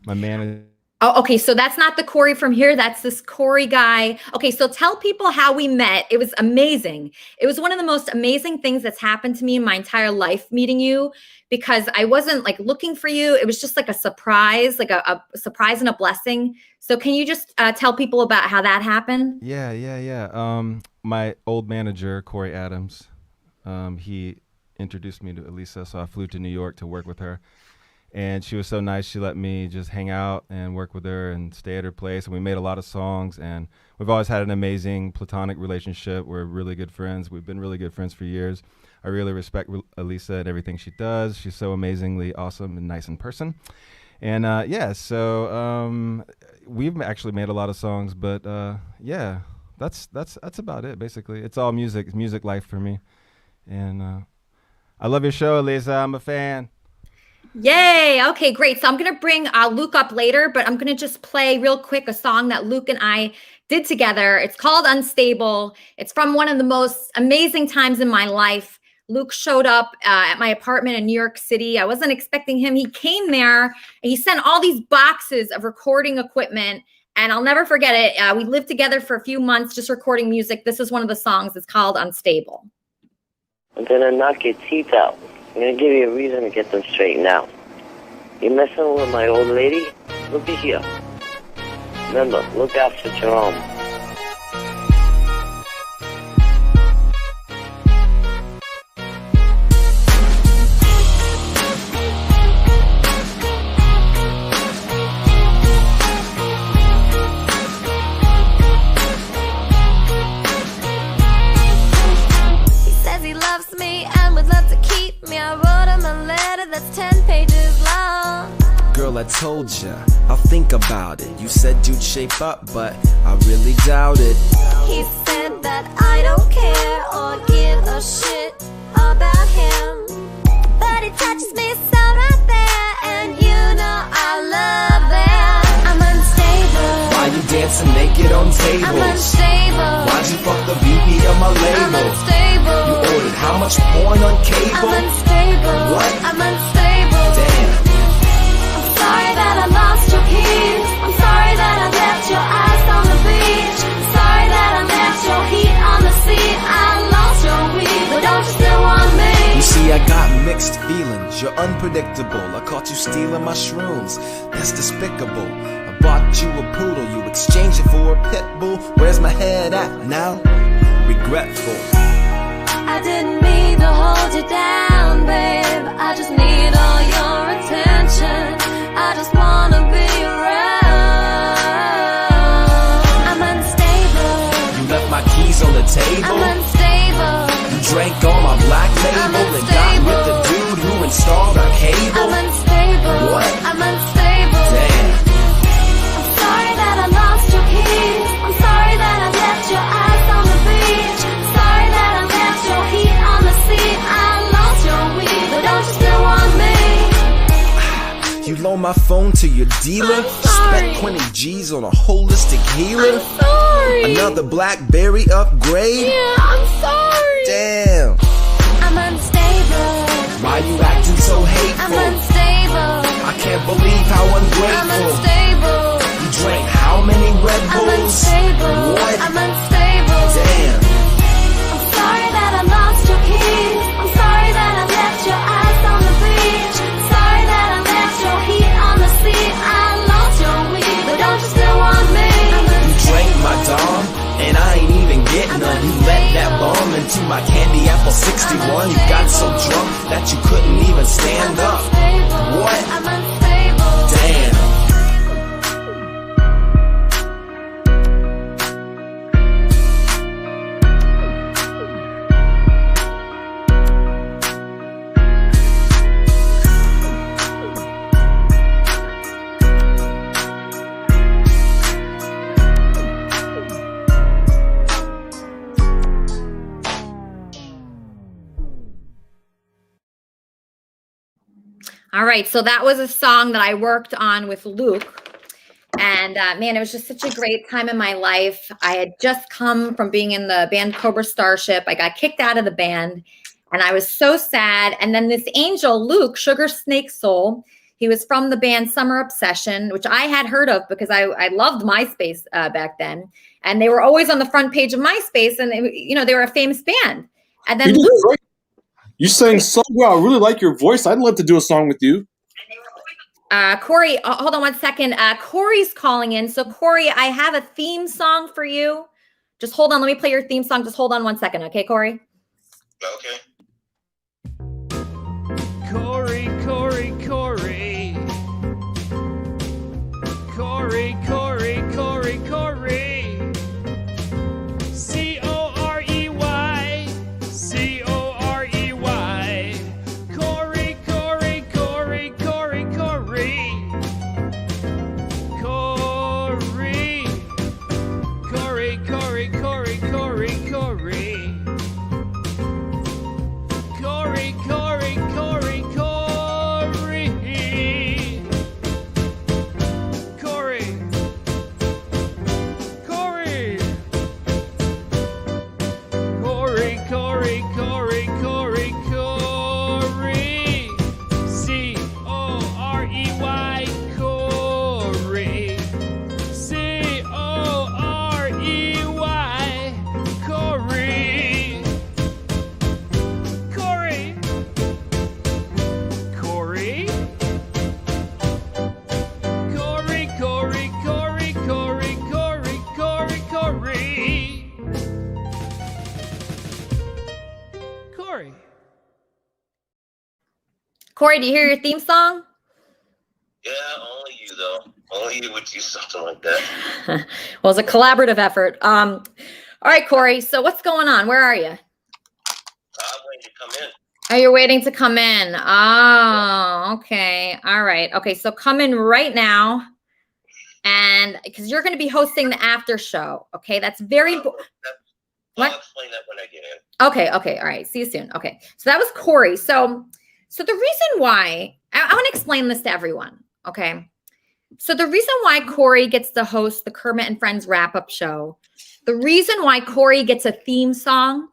My man. Oh, okay. So that's not the Corey from here. That's this Corey guy. Okay. So tell people how we met. It was amazing. It was one of the most amazing things that's happened to me in my entire life, meeting you, because I wasn't like looking for you. It was just like a surprise, like a surprise and a blessing. So can you just tell people about how that happened? Yeah. My old manager, Corey Adams, he introduced me to Elisa. So I flew to New York to work with her. And she was so nice. She let me just hang out and work with her and stay at her place. And we made a lot of songs. And we've always had an amazing platonic relationship. We're really good friends. We've been really good friends for years. I really respect Elisa and everything she does. She's so amazingly awesome and nice in person. And so we've actually made a lot of songs. But that's about it, basically. It's all music. It's music life for me. And I love your show, Elisa. I'm a fan. Yay. Okay, great. So I'm going to bring Luke up later, but I'm going to just play real quick a song that Luke and I did together. It's called Unstable. It's from one of the most amazing times in my life. Luke showed up at my apartment in New York City. I wasn't expecting him. He came there and he sent all these boxes of recording equipment. And I'll never forget it. We lived together for a few months just recording music. This is one of the songs. It's called Unstable. I'm going to knock your teeth out. I'm going to give you a reason to get them straightened out. You messing with my old lady? Look at here. Remember, look after Jerome. He says he loves me and would love to keep me. I wrote him a letter that's 10 pages long. Girl, I told ya, I'll think about it. You said you'd shape up, but I really doubt it. He said that I don't care or give a shit about him, but he touches me so right there, and you know I love that. I'm unstable. Why you dancing naked on tables? I'm unstable. Why'd you fuck the VP of my label? I'm unstable. You ordered how much porn on cable? I'm unstable. What? I'm unstable. Damn. I'm sorry that I lost your keys. I'm sorry that I left your eyes on the beach. I'm sorry that I left your heat you're unpredictable. I caught you stealing my shrooms, that's despicable. I bought you a poodle, you exchanged it for a pit bull. Where's my head at now? Regretful. I didn't mean to hold you down, babe. I just need all your attention. I just wanna be around. I'm unstable. You left my keys on the table. I'm unstable. You drank all my black label and got with the dude who installed our cable. I'm unstable. What? I'm unstable. Damn. I'm sorry that I lost your keys. I'm sorry that I left your eyes on the beach. Sorry that I left your heat on the seat. I lost your weed, but don't you still want me? You loan my phone to your dealer. Spent 20 G's on a holistic healer. I'm sorry. Another BlackBerry upgrade. Yeah, I'm sorry. Damn. I'm unstable. Why you acting so hateful? I'm unstable. I can't believe how I'm ungrateful. unstable. You drank how many Red I'm Bulls? unstable. What? I'm unstable. Damn. I'm sorry that I lost your keys. I'm sorry that I left your eyes on the beach. Sorry that I left your heat on the seat. I lost your weed, but don't you still want me? You drank my Dom, and I ain't even getting none. You let that bomb into my candy apple 61. You got so drunk that you couldn't even stand up. What? I'm unstable. Damn. All right, so that was a song that I worked on with Luke. And man, it was just such a great time in my life. I had just come from being in the band Cobra Starship. I got kicked out of the band and I was so sad. And then this angel, Luke, Sugar Snake Soul, he was from the band Summer Obsession, which I had heard of because I loved MySpace back then. And they were always on the front page of MySpace and they were a famous band. And then Luke, you sang so well. I really like your voice. I'd love to do a song with you. Corey, hold on one second. Corey's calling in. So Corey, I have a theme song for you. Just hold on. Let me play your theme song. Just hold on 1 second. Okay, Corey? Okay. Corey, Corey, Corey. Corey, Corey, Corey, Corey. C-O-R-E-Y. C-O-R-E-Y. Corey, Corey, Corey, Corey, Corey. Corey. Corey, Corey, Corey, Corey, Corey. Corey, Corey, Corey, Corey. Corey. Corey. Corey, Corey, Corey, Corey, Corey. C-O-R-E-Y, Corey. C-O-R-E-Y, Corey. Corey. Corey. Corey, Corey, Corey, Corey, Corey, Corey, Corey. Corey. Corey, do you hear your theme song? Yeah, only you though. Only you would do something like that. Well, it's a collaborative effort. All right, Corey. So what's going on? Where are you? I'm waiting to come in. Oh, you're waiting to come in. Oh, okay. All right. Okay. So come in right now. And because you're going to be hosting the after show. Okay. That's very important. I'll explain that when I get in. Okay. Okay. All right. See you soon. Okay. So that was Corey. So the reason why I want to explain this to everyone. Okay. So the reason why Corey gets to host the Kermit and Friends wrap-up show, the reason why Corey gets a theme song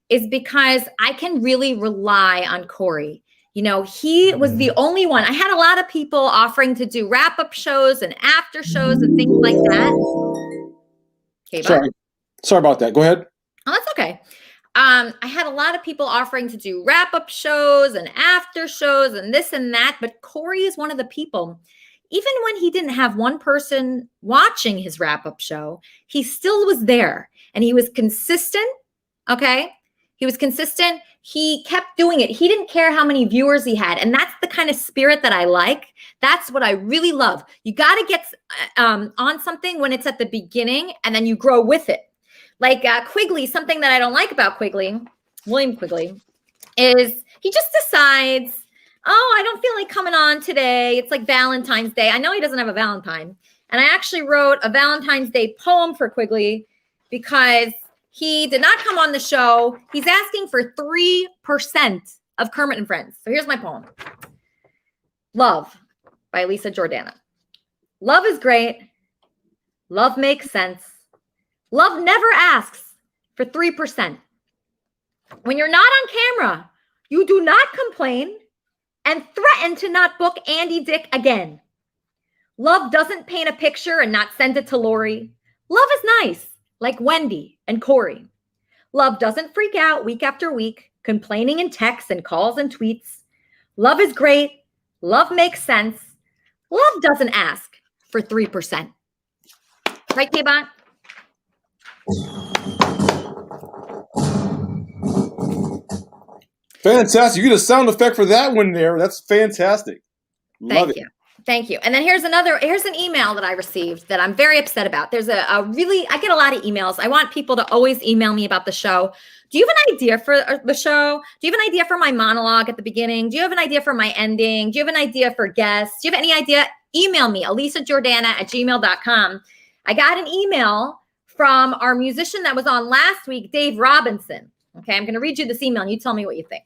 is because I can really rely on Corey. You know, he was the only one. I had a lot of people offering to do wrap-up shows and after shows and things like that. Okay, Sorry about that. Go ahead. Oh, that's okay. I had a lot of people offering to do wrap-up shows and after shows and this and that, but Corey is one of the people. Even when he didn't have one person watching his wrap-up show, he still was there and he was consistent. Okay. He was consistent. He kept doing it. He didn't care how many viewers he had. And that's the kind of spirit that I like. That's what I really love. You got to get on something when it's at the beginning and then you grow with it. Like Quigley, something that I don't like about Quigley, William Quigley, is he just decides, oh, I don't feel like coming on today. It's like Valentine's Day. I know he doesn't have a Valentine. And I actually wrote a Valentine's Day poem for Quigley because he did not come on the show. He's asking for 3% of Kermit and Friends. So here's my poem. Love by Elisa Jordana. Love is great. Love makes sense. Love never asks for 3%. When you're not on camera, you do not complain and threaten to not book Andy Dick again. Love doesn't paint a picture and not send it to Lori. Love is nice, like Wendy and Corey. Love doesn't freak out week after week, complaining in texts and calls and tweets. Love is great. Love makes sense. Love doesn't ask for 3%. Right, K-Bot? Fantastic. You get a sound effect for that one there. That's fantastic. Love it. Thank you. And then here's an email that I received that I'm very upset about. There's I get a lot of emails. I want people to always email me about the show. Do you have an idea for the show? Do you have an idea for my monologue at the beginning? Do you have an idea for my ending? Do you have an idea for guests? Do you have any idea? Email me, elisajordana@gmail.com. I got an email from our musician that was on last week, Dave Robinson. Okay, I'm going to read you this email and you tell me what you think.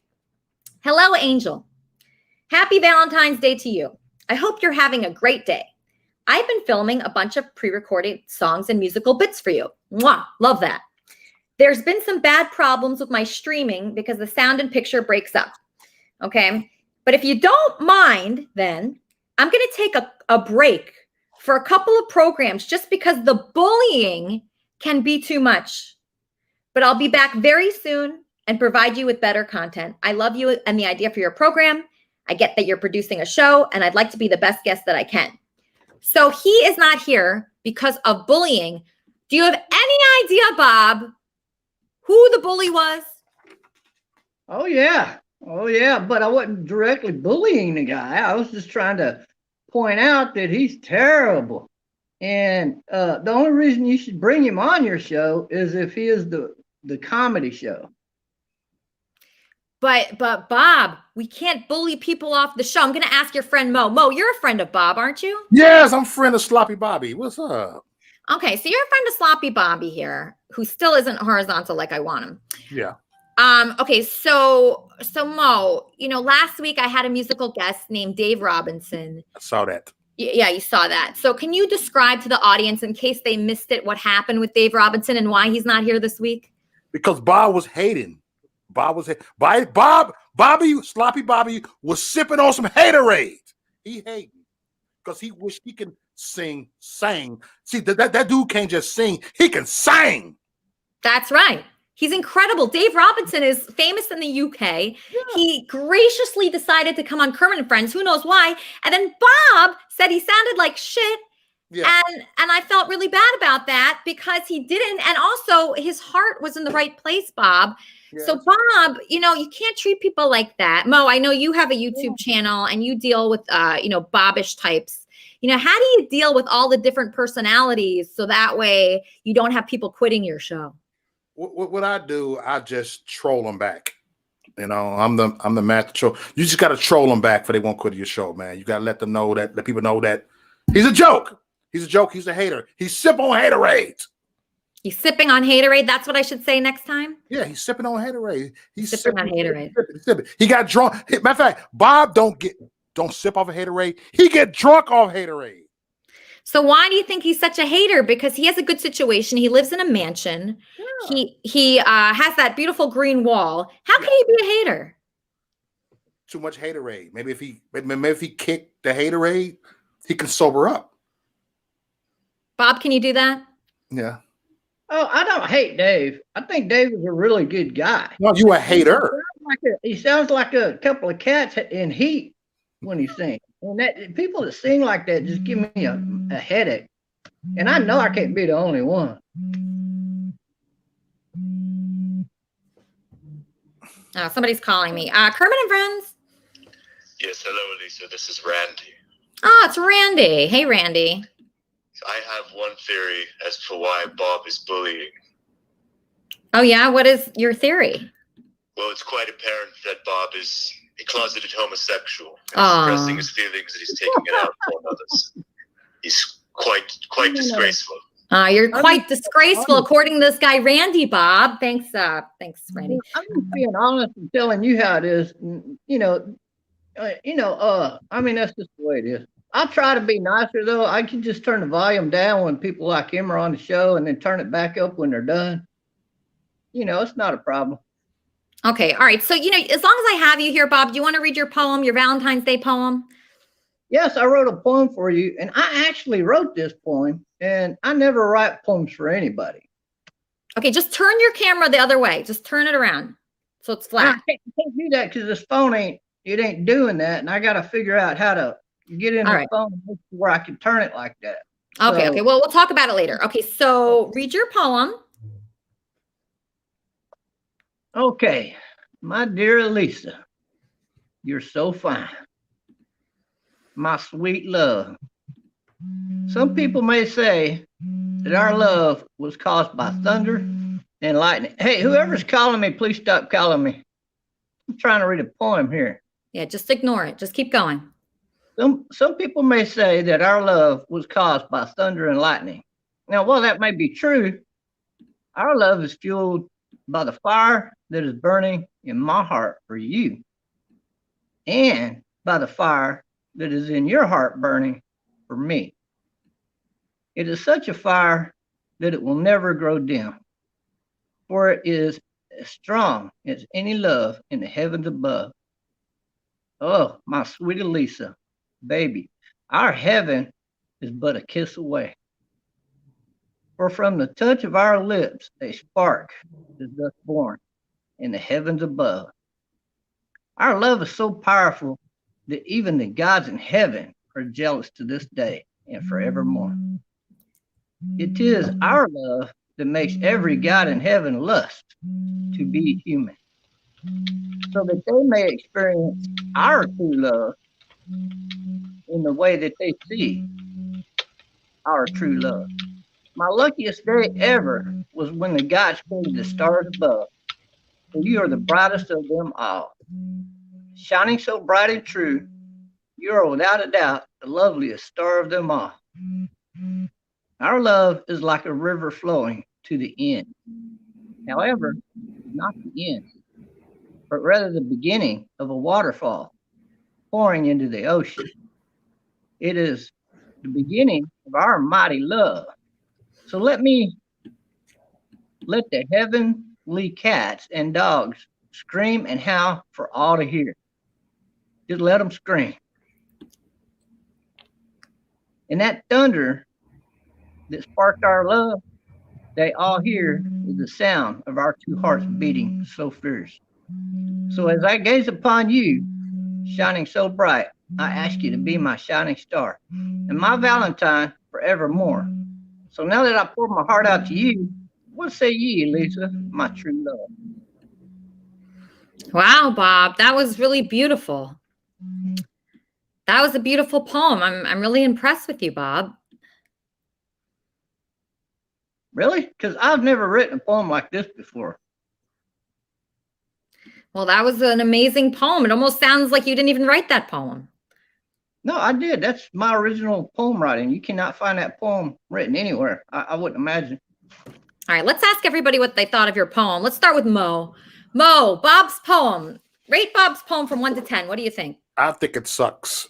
Hello, Angel. Happy Valentine's Day to you. I hope you're having a great day. I've been filming a bunch of pre-recorded songs and musical bits for you. Mwah, love that. There's been some bad problems with my streaming because the sound and picture breaks up. Okay, but if you don't mind, then I'm going to take a break for a couple of programs just because the bullying can be too much. But I'll be back very soon and provide you with better content. I love you and the idea for your program. I get that you're producing a show and I'd like to be the best guest that I can. So he is not here because of bullying. Do you have any idea, Bob, who the bully was? Oh, yeah. But I wasn't directly bullying the guy. I was just trying to point out that he's terrible. And the only reason you should bring him on your show is if he is the comedy show. But Bob, we can't bully people off the show. I'm going to ask your friend Mo. Mo, you're a friend of Bob, aren't you? Yes, I'm a friend of Sloppy Bobby. What's up? Okay, so you're a friend of Sloppy Bobby here, who still isn't horizontal like I want him. Yeah. Okay, so Mo, last week I had a musical guest named Dave Robinson. I saw that. Yeah, you saw that. So can you describe to the audience, in case they missed it, what happened with Dave Robinson and why he's not here this week? Because Bob was hating. Sloppy Bobby was sipping on some haterade. He hating because he wished he can sing. See, that dude can't just sing. He can sing. That's right. He's incredible. Dave Robinson is famous in the UK. Yeah. He graciously decided to come on Kermit and Friends. Who knows why? And then Bob said he sounded like shit. Yeah. And I felt really bad about that because he didn't. And also his heart was in the right place, Bob. Yes. So Bob, you can't treat people like that. Mo, I know you have a YouTube channel and you deal with, Bobbish types. How do you deal with all the different personalities so that way you don't have people quitting your show? What I do, I just troll them back. I'm the master troll. You just got to troll them back for they won't quit your show, man. You got to let people know that he's a joke. He's a joke. He's a hater. He's sipping on haterade. He's sipping on haterade. That's what I should say next time. Yeah, he's sipping on haterade. He's sipping on haterade. Sipping. He got drunk. Matter of fact, Bob don't sip off of haterade. He get drunk off haterade. So why do you think he's such a hater? Because he has a good situation. He lives in a mansion. Yeah. He has that beautiful green wall. How can he be a hater? Too much haterade. Maybe if he kicked the haterade, he can sober up. Bob, can you do that? Yeah. Oh, I don't hate Dave. I think Dave is a really good guy. No, you a hater. He sounds like a couple of cats in heat when he sings. And that people that sing like that just give me a headache. And I know I can't be the only one. Oh, somebody's calling me. Kermit and Friends. Yes, hello, Elisa. This is Randy. Oh, it's Randy. Hey, Randy. I have one theory as to why Bob is bullying. Oh, yeah? What is your theory? Well, it's quite apparent that Bob is a closeted homosexual. Aw. Expressing his feelings and he's taking it out on others. He's quite disgraceful. You're quite disgraceful, according to this guy, Randy, Bob. Thanks, Randy. I'm just being honest and telling you how it is. I mean, that's just the way it is. I'll try to be nicer, though. I can just turn the volume down when people like him are on the show and then turn it back up when they're done. It's not a problem. Okay, all right. So, as long as I have you here, Bob, do you want to read your poem, your Valentine's Day poem? Yes, I wrote a poem for you, and I actually wrote this poem, and I never write poems for anybody. Okay, just turn your camera the other way. Just turn it around so it's flat. I can't do that because this phone ain't doing that, and I got to figure out how to get in the phone where I can turn it like that. Okay, okay. Well, we'll talk about it later. Okay, so read your poem. Okay, my dear Elisa, you're so fine. My sweet love. Some people may say that our love was caused by thunder and lightning. Hey, whoever's calling me, please stop calling me. I'm trying to read a poem here. Yeah, just ignore it. Just keep going. Some people may say that our love was caused by thunder and lightning. Now, while that may be true, our love is fueled by the fire that is burning in my heart for you, and by the fire that is in your heart burning for me. It is such a fire that it will never grow dim, for it is as strong as any love in the heavens above. Oh, my sweet Elisa, baby, our heaven is but a kiss away. For from the touch of our lips, a spark is thus born in the heavens above. Our love is so powerful that even the gods in heaven are jealous to this day and forevermore. It is our love that makes every god in heaven lust to be human, so that they may experience our true love in the way that they see our true love. My luckiest day ever was when the gods created the stars above, and you are the brightest of them all. Shining so bright and true, you are without a doubt the loveliest star of them all. Our love is like a river flowing to the end. However, not the end, but rather the beginning of a waterfall pouring into the ocean. It is the beginning of our mighty love. So let the heavenly cats and dogs scream and howl for all to hear. Just let them scream. And that thunder that sparked our love, they all hear is the sound of our two hearts beating so fierce. So as I gaze upon you, shining so bright, I ask you to be my shining star and my Valentine forevermore. So now that I pour my heart out to you, what say ye, Elisa, my true love? Wow, Bob, that was really beautiful. That was a beautiful poem. I'm really impressed with you, Bob. Really? Because I've never written a poem like this before. Well, that was an amazing poem. It almost sounds like you didn't even write that poem. No, I did. That's my original poem writing. You cannot find that poem written anywhere. I wouldn't imagine. All right, let's ask everybody what they thought of your poem. Let's start with Mo. Mo, Bob's poem. Rate Bob's poem from 1 to 10. What do you think? I think it sucks.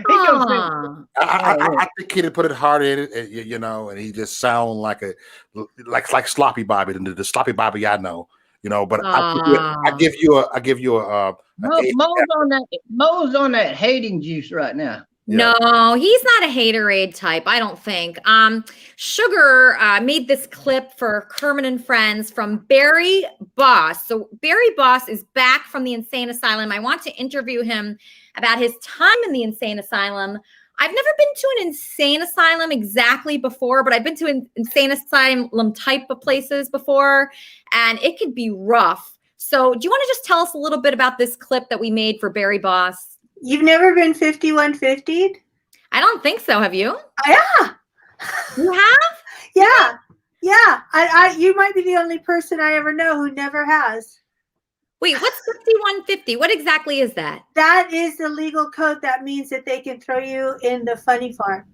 Aw. I think he'd put it hard in it, and he just sound like Sloppy Bobby, the Sloppy Bobby I know, But I give you a Mo's on that hating juice right now. Yeah. No, he's not a haterade type, I don't think. Sugar made this clip for Kermit and Friends from Barry Boss. So Barry Boss is back from the insane asylum. I want to interview him about his time in the insane asylum. I've never been to an insane asylum exactly before, but I've been to an insane asylum type of places before, and it could be rough. So do you want to just tell us a little bit about this clip that we made for Barry Boss? You've never been 5150'd? I don't think so. Have you? Yeah. You have? Yeah. Yeah. You might be the only person I ever know who never has. Wait, what's 5150? What exactly is that? That is the legal code that means that they can throw you in the funny farm.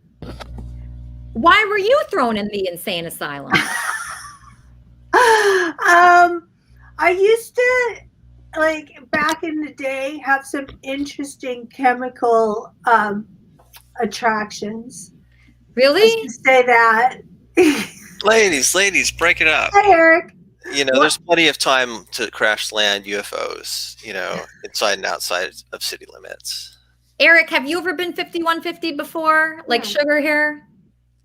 Why were you thrown in the insane asylum? I used to, like, back in the day, have some interesting chemical attractions. Really? Let's just say that. Ladies, break it up. Hi, Eric. You know, there's plenty of time to crash land UFOs, you know, inside and outside of city limits. Eric, have you ever been 5150 before? Like Sugar here?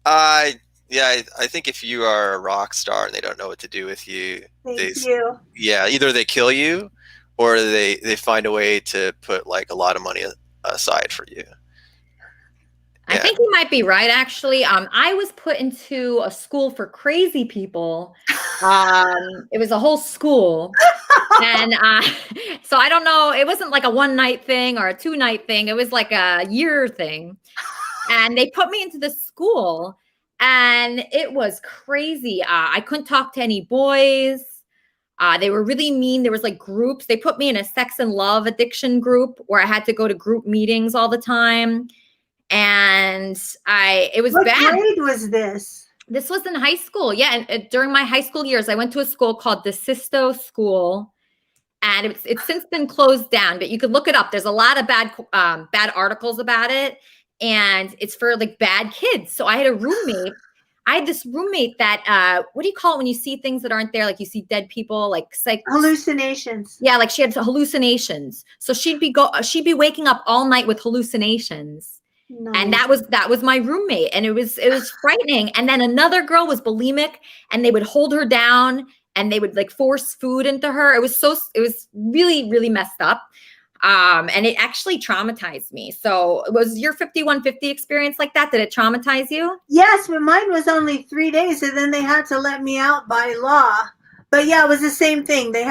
Yeah, I think if you are a rock star and they don't know what to do with you, Thank you. yeah, either they kill you or they find a way to put like a lot of money aside for you. I think you might be right, actually. I was put into a school for crazy people. It was a whole school. And so I don't know. It wasn't like a one-night thing or a two-night thing. It was like a year thing. And they put me into this school. And it was crazy. I couldn't talk to any boys. They were really mean. There was like groups. They put me in a sex and love addiction group where I had to go to group meetings all the time. And it was What bad. grade was this? This was in high school. Yeah. And during my high school years, I went to a school called the Sisto School. And it's since been closed down, but you could look it up. There's a lot of bad articles about it. And it's for like bad kids. So I had a roommate. I had this roommate that, what do you call it when you see things that aren't there? Like you see dead people, like hallucinations. Yeah, like she had hallucinations. So she'd be waking up all night with hallucinations. No. And that was my roommate. And it was frightening. And then another girl was bulimic and they would hold her down and they would like force food into her. It was really, really messed up. And it actually traumatized me. So was your 5150 experience like that? Did it traumatize you? Yes, but mine was only 3 days, and then they had to let me out by law. But yeah, it was the same thing. They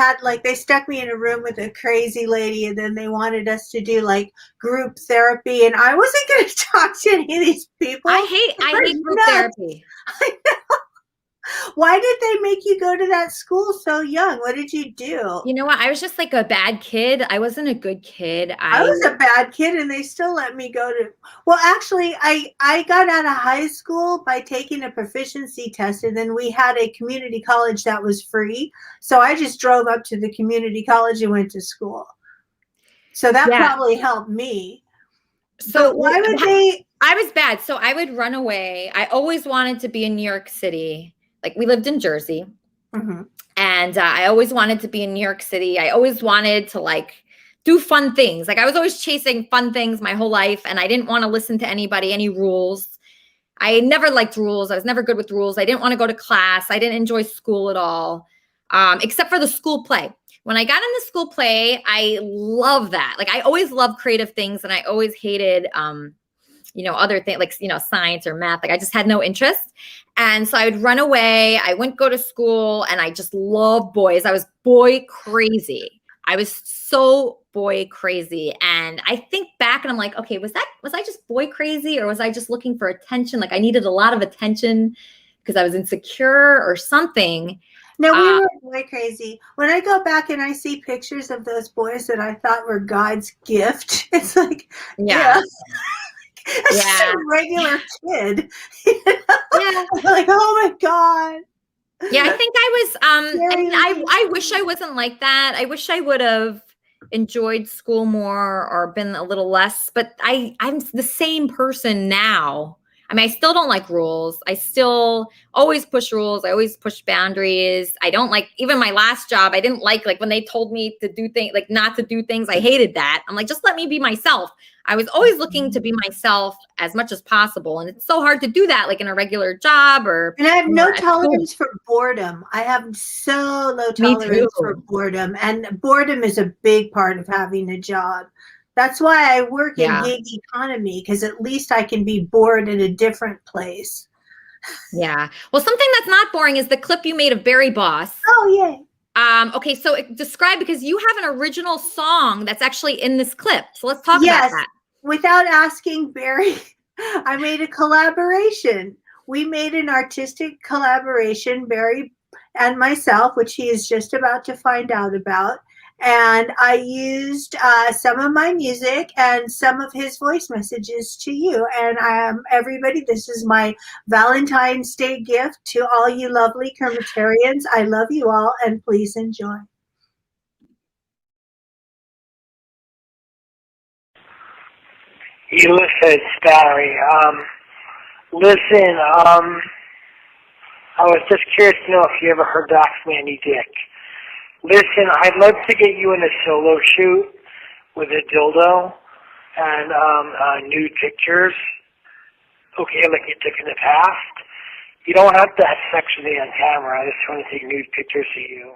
stuck me in a room with a crazy lady, and then they wanted us to do like group therapy, and I wasn't going to talk to any of these people. I hate group therapy. I know. Why did they make you go to that school so young? What did you do? You know what? I was just like a bad kid. I wasn't a good kid. I was a bad kid, and they still let me go to. Well, actually, I got out of high school by taking a proficiency test, and then we had a community college that was free. So I just drove up to the community college and went to school. So that probably helped me. So but why would they? I was bad. So I would run away. I always wanted to be in New York City. Like we lived in Jersey. Mm-hmm. And I always wanted to be in New York City. I always wanted to like do fun things. Like I was always chasing fun things my whole life. And I didn't want to listen to anybody, any rules. I never liked rules. I was never good with rules. I didn't want to go to class. I didn't enjoy school at all, except for the school play. When I got in the school play, I love that. Like I always loved creative things. And I always hated, other things like, science or math. Like I just had no interest. And so I would run away. I wouldn't go to school and I just loved boys. I was boy crazy. I was so boy crazy. And I think back and I'm like, okay, was I just boy crazy or was I just looking for attention? Like I needed a lot of attention because I was insecure or something. No, we were boy crazy. When I go back and I see pictures of those boys that I thought were God's gift, it's like, yeah. It's just a regular kid. Yeah. Like, oh my God. Yeah, I think I was I wish I wasn't like that. I wish I would have enjoyed school more or been a little less, but I'm the same person now. I mean, I still don't like rules. I still always push rules. I always push boundaries. I don't like, even my last job, I didn't like when they told me to do things, like not to do things. I hated that. I'm like, just let me be myself. I was always looking to be myself as much as possible. And it's so hard to do that, like in a regular job or. And I have you know, no at tolerance school. for boardom. I have so low Me tolerance too. for boredom. And boredom is a big part of having a job. That's why I work in Yeah. gig economy, because at least I can be bored in a different place. Yeah. Well, something that's not boring is the clip you made of Barry Boss. Oh, yay. Okay, so describe, because you have an original song that's actually in this clip. So let's talk Yes. about that. Without asking Barry, I made a collaboration. We made an artistic collaboration, Barry and myself, which he is just about to find out about. And I used some of my music and some of his voice messages to you. And everybody, this is my Valentine's Day gift to all you lovely Kermitarians. I love you all, and please enjoy. Elisa, it's Barry. Listen, I was just curious to know if you ever heard Doc's Mandy Dick. Listen, I'd love to get you in a solo shoot with a dildo and nude pictures. Okay, like you took in the past. You don't have to have sex with me on camera. I just want to take nude pictures of you.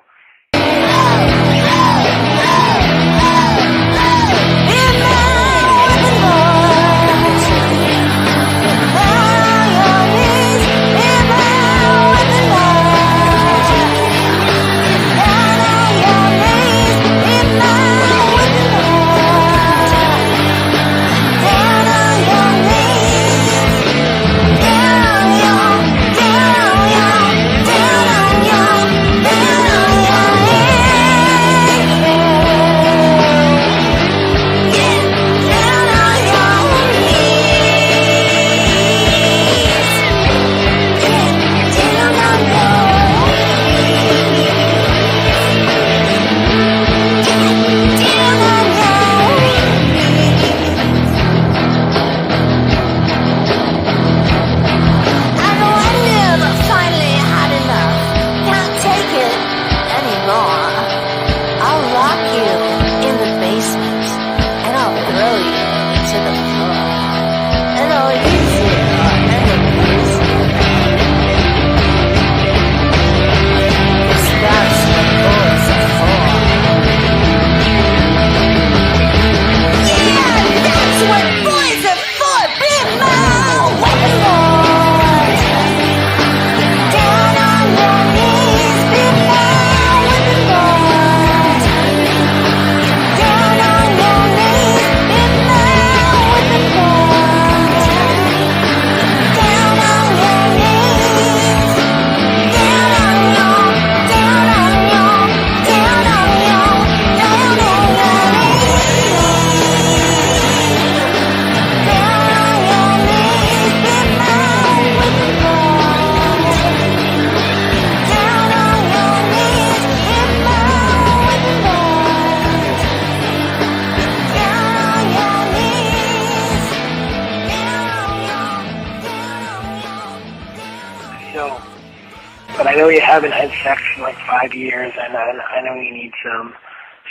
But I know you haven't had sex in like 5 years, and I know you need some.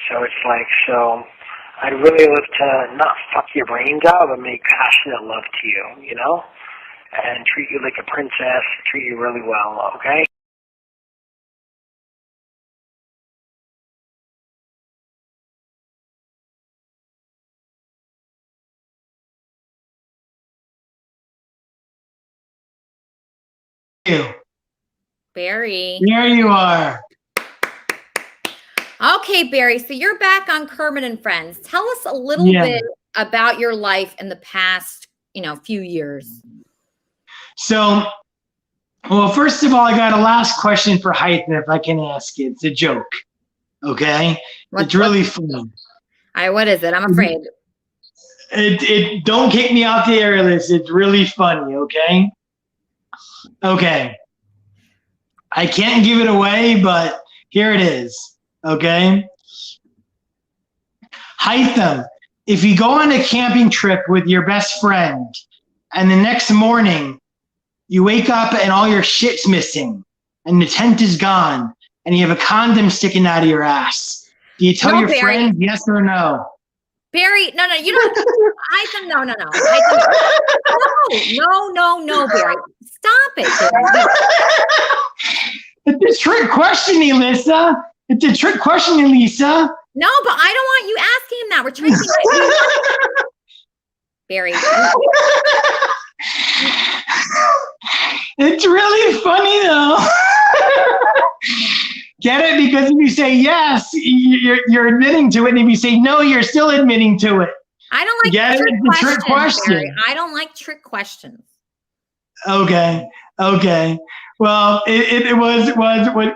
So it's like, so I'd really love to not fuck your brains out, but make passionate love to you, you know? And treat you like a princess, treat you really well, okay? Barry. There you are. Okay, Barry. So you're back on Kermit and Friends. Tell us a little bit about your life in the past, few years. So, well, first of all, I got a last question for Hythen, if I can ask it. It's a joke. Okay? It's really funny. All right, what is it? I'm afraid. It don't kick me off the air list. It's really funny, okay? Okay. I can't give it away, but here it is. Okay? Hythen, if you go on a camping trip with your best friend and the next morning you wake up and all your shit's missing, and the tent is gone, and you have a condom sticking out of your ass. Do you tell No, your Barry. friends yes or no? Barry, no, you don't. No, Barry. Stop it, Barry. It's a trick question, Elisa. It's a trick question, Elisa. No, but I don't want you asking him that. We're trying to Barry. It's really funny though. Get it? Because if you say yes, you're admitting to it, and if you say no, you're still admitting to it. I don't like Get it? trick It's a trick questions, question. Barry. I don't like trick questions. Okay. Well, it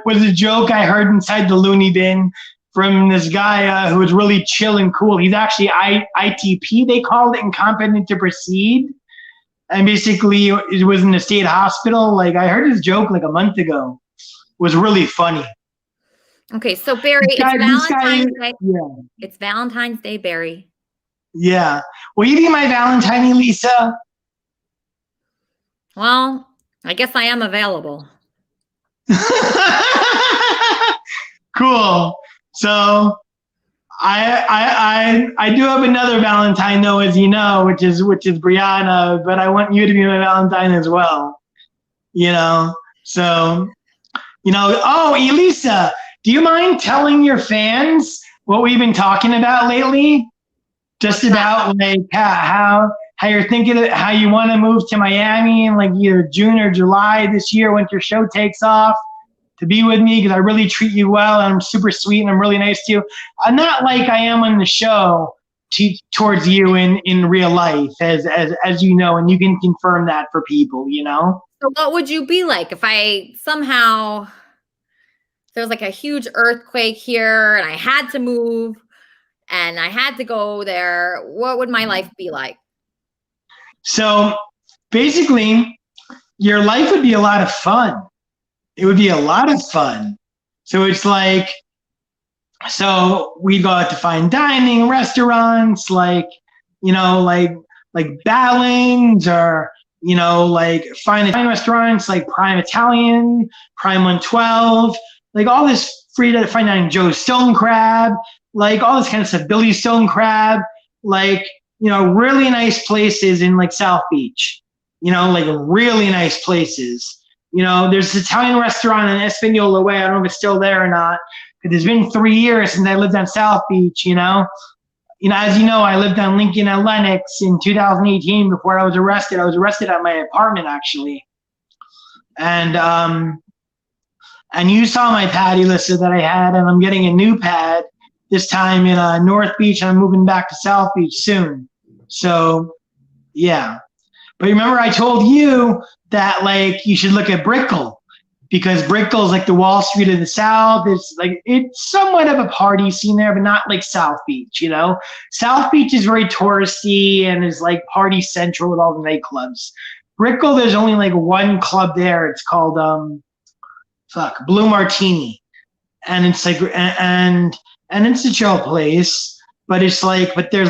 was a joke I heard inside the loony bin from this guy who was really chill and cool. He's actually ITP, they called it, incompetent to proceed. And basically it was in the state hospital. Like, I heard his joke like a month ago. It was really funny. Okay, so Barry, This guy- it's Valentine's Day. Yeah. It's Valentine's Day, Barry. Yeah. Will you be my Valentine, Elisa? Well, I guess I am available. Cool. So I do have another Valentine though, as you know, which is Brianna, but I want you to be my Valentine as well. So oh, Elisa, do you mind telling your fans what we've been talking about lately? Just about like how you're thinking of, how you want to move to Miami in like either June or July this year once your show takes off, to be with me, because I really treat you well and I'm super sweet and I'm really nice to you. I'm not like I am on the show towards you in real life, as you know, and you can confirm that for people, So what would you be like if I somehow, there's like a huge earthquake here and I had to move and I had to go there? What would my life be like? So basically, your life would be a lot of fun. It would be a lot of fun. So it's like, so we'd go out to fine dining restaurants, like Balance, or, like fine restaurants like Prime Italian, Prime 112, like all this free to fine dining, Joe's Stone Crab, like all this kind of stuff, Billy's Stone Crab, like, really nice places in like South Beach, like really nice places. There's this Italian restaurant in Espanola Way. I don't know if it's still there or not, because it's been 3 years since I lived on South Beach, as you know, I lived on Lincoln and Lenox in 2018 before I was arrested. I was arrested at my apartment, actually. And you saw my pad, Elisa, that I had, and I'm getting a new pad this time in North Beach, and I'm moving back to South Beach soon. So, yeah. But remember, I told you that, like, you should look at Brickell, because Brickell is like the Wall Street of the South. It's somewhat of a party scene there, but not like South Beach, South Beach is very touristy and is like party central with all the nightclubs. Brickell, there's only like one club there. It's called Blue Martini, and it's like and it's a chill place, but there's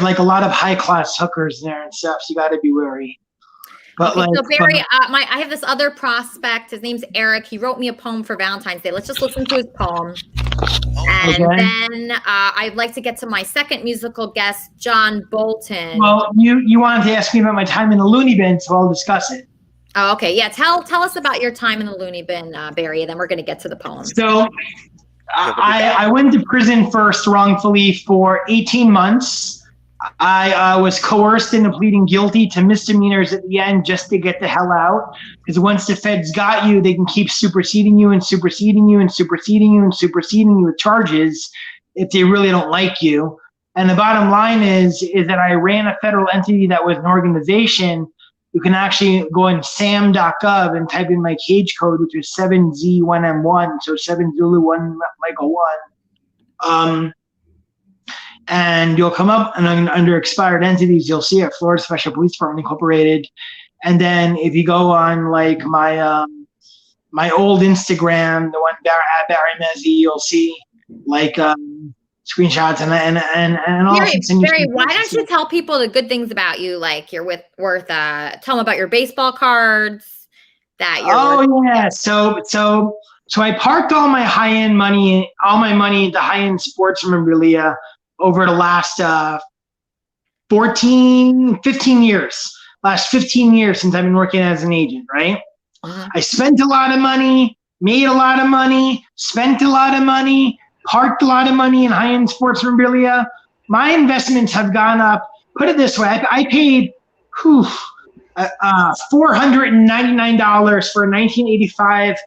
like a lot of high class hookers there and stuff. So you got to be wary. But Okay, so Barry, I have this other prospect. His name's Eric. He wrote me a poem for Valentine's Day. Let's just listen to his poem. And then I'd like to get to my second musical guest, John Bolton. Well, you wanted to ask me about my time in the loony bin, so I'll discuss it. Oh, okay. Yeah, tell us about your time in the loony bin, Barry, and then we're going to get to the poem. So I went to prison first wrongfully for 18 months. I was coerced into pleading guilty to misdemeanors at the end just to get the hell out. Because once the feds got you, they can keep superseding you and superseding you and superseding you and superseding you with charges if they really don't like you. And the bottom line is that I ran a federal entity that was an organization. You can actually go on sam.gov and type in my cage code, which is 7Z1M1, so 7 Zulu 1 Michael 1. And you'll come up, and under expired entities, you'll see it, Florida Special Police Department Incorporated. And then if you go on like my my old Instagram, the one at Barry Mezzi, you'll see like screenshots and I'll Gary, send you. Gary, why don't you tell people the good things about you? Like you're worth. Tell them about your baseball cards. That you're. Oh yeah. So I parked all my money into high-end sports memorabilia over the last 15 years. Last 15 years since I've been working as an agent, right? I spent a lot of money, made a lot of money, spent a lot of money, parked a lot of money in high-end sports memorabilia. My investments have gone up. Put it this way, I paid $499 for a 1985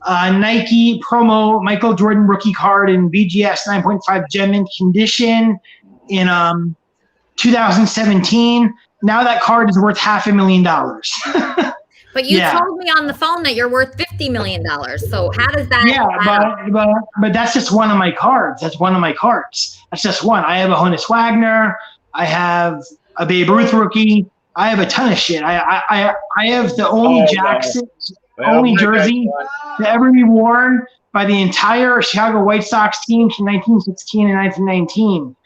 Nike promo Michael Jordan rookie card in VGS 9.5 gem mint condition in 2017. Now that card is worth $500,000. But you told me on the phone that you're worth $50 million. So how does that? Yeah, but that's just one of my cards. That's one of my cards. That's just one. I have a Honus Wagner. I have a Babe Ruth rookie. I have a ton of shit. I have the only only jersey to ever be worn by the entire Chicago White Sox team from 1916 and 1919.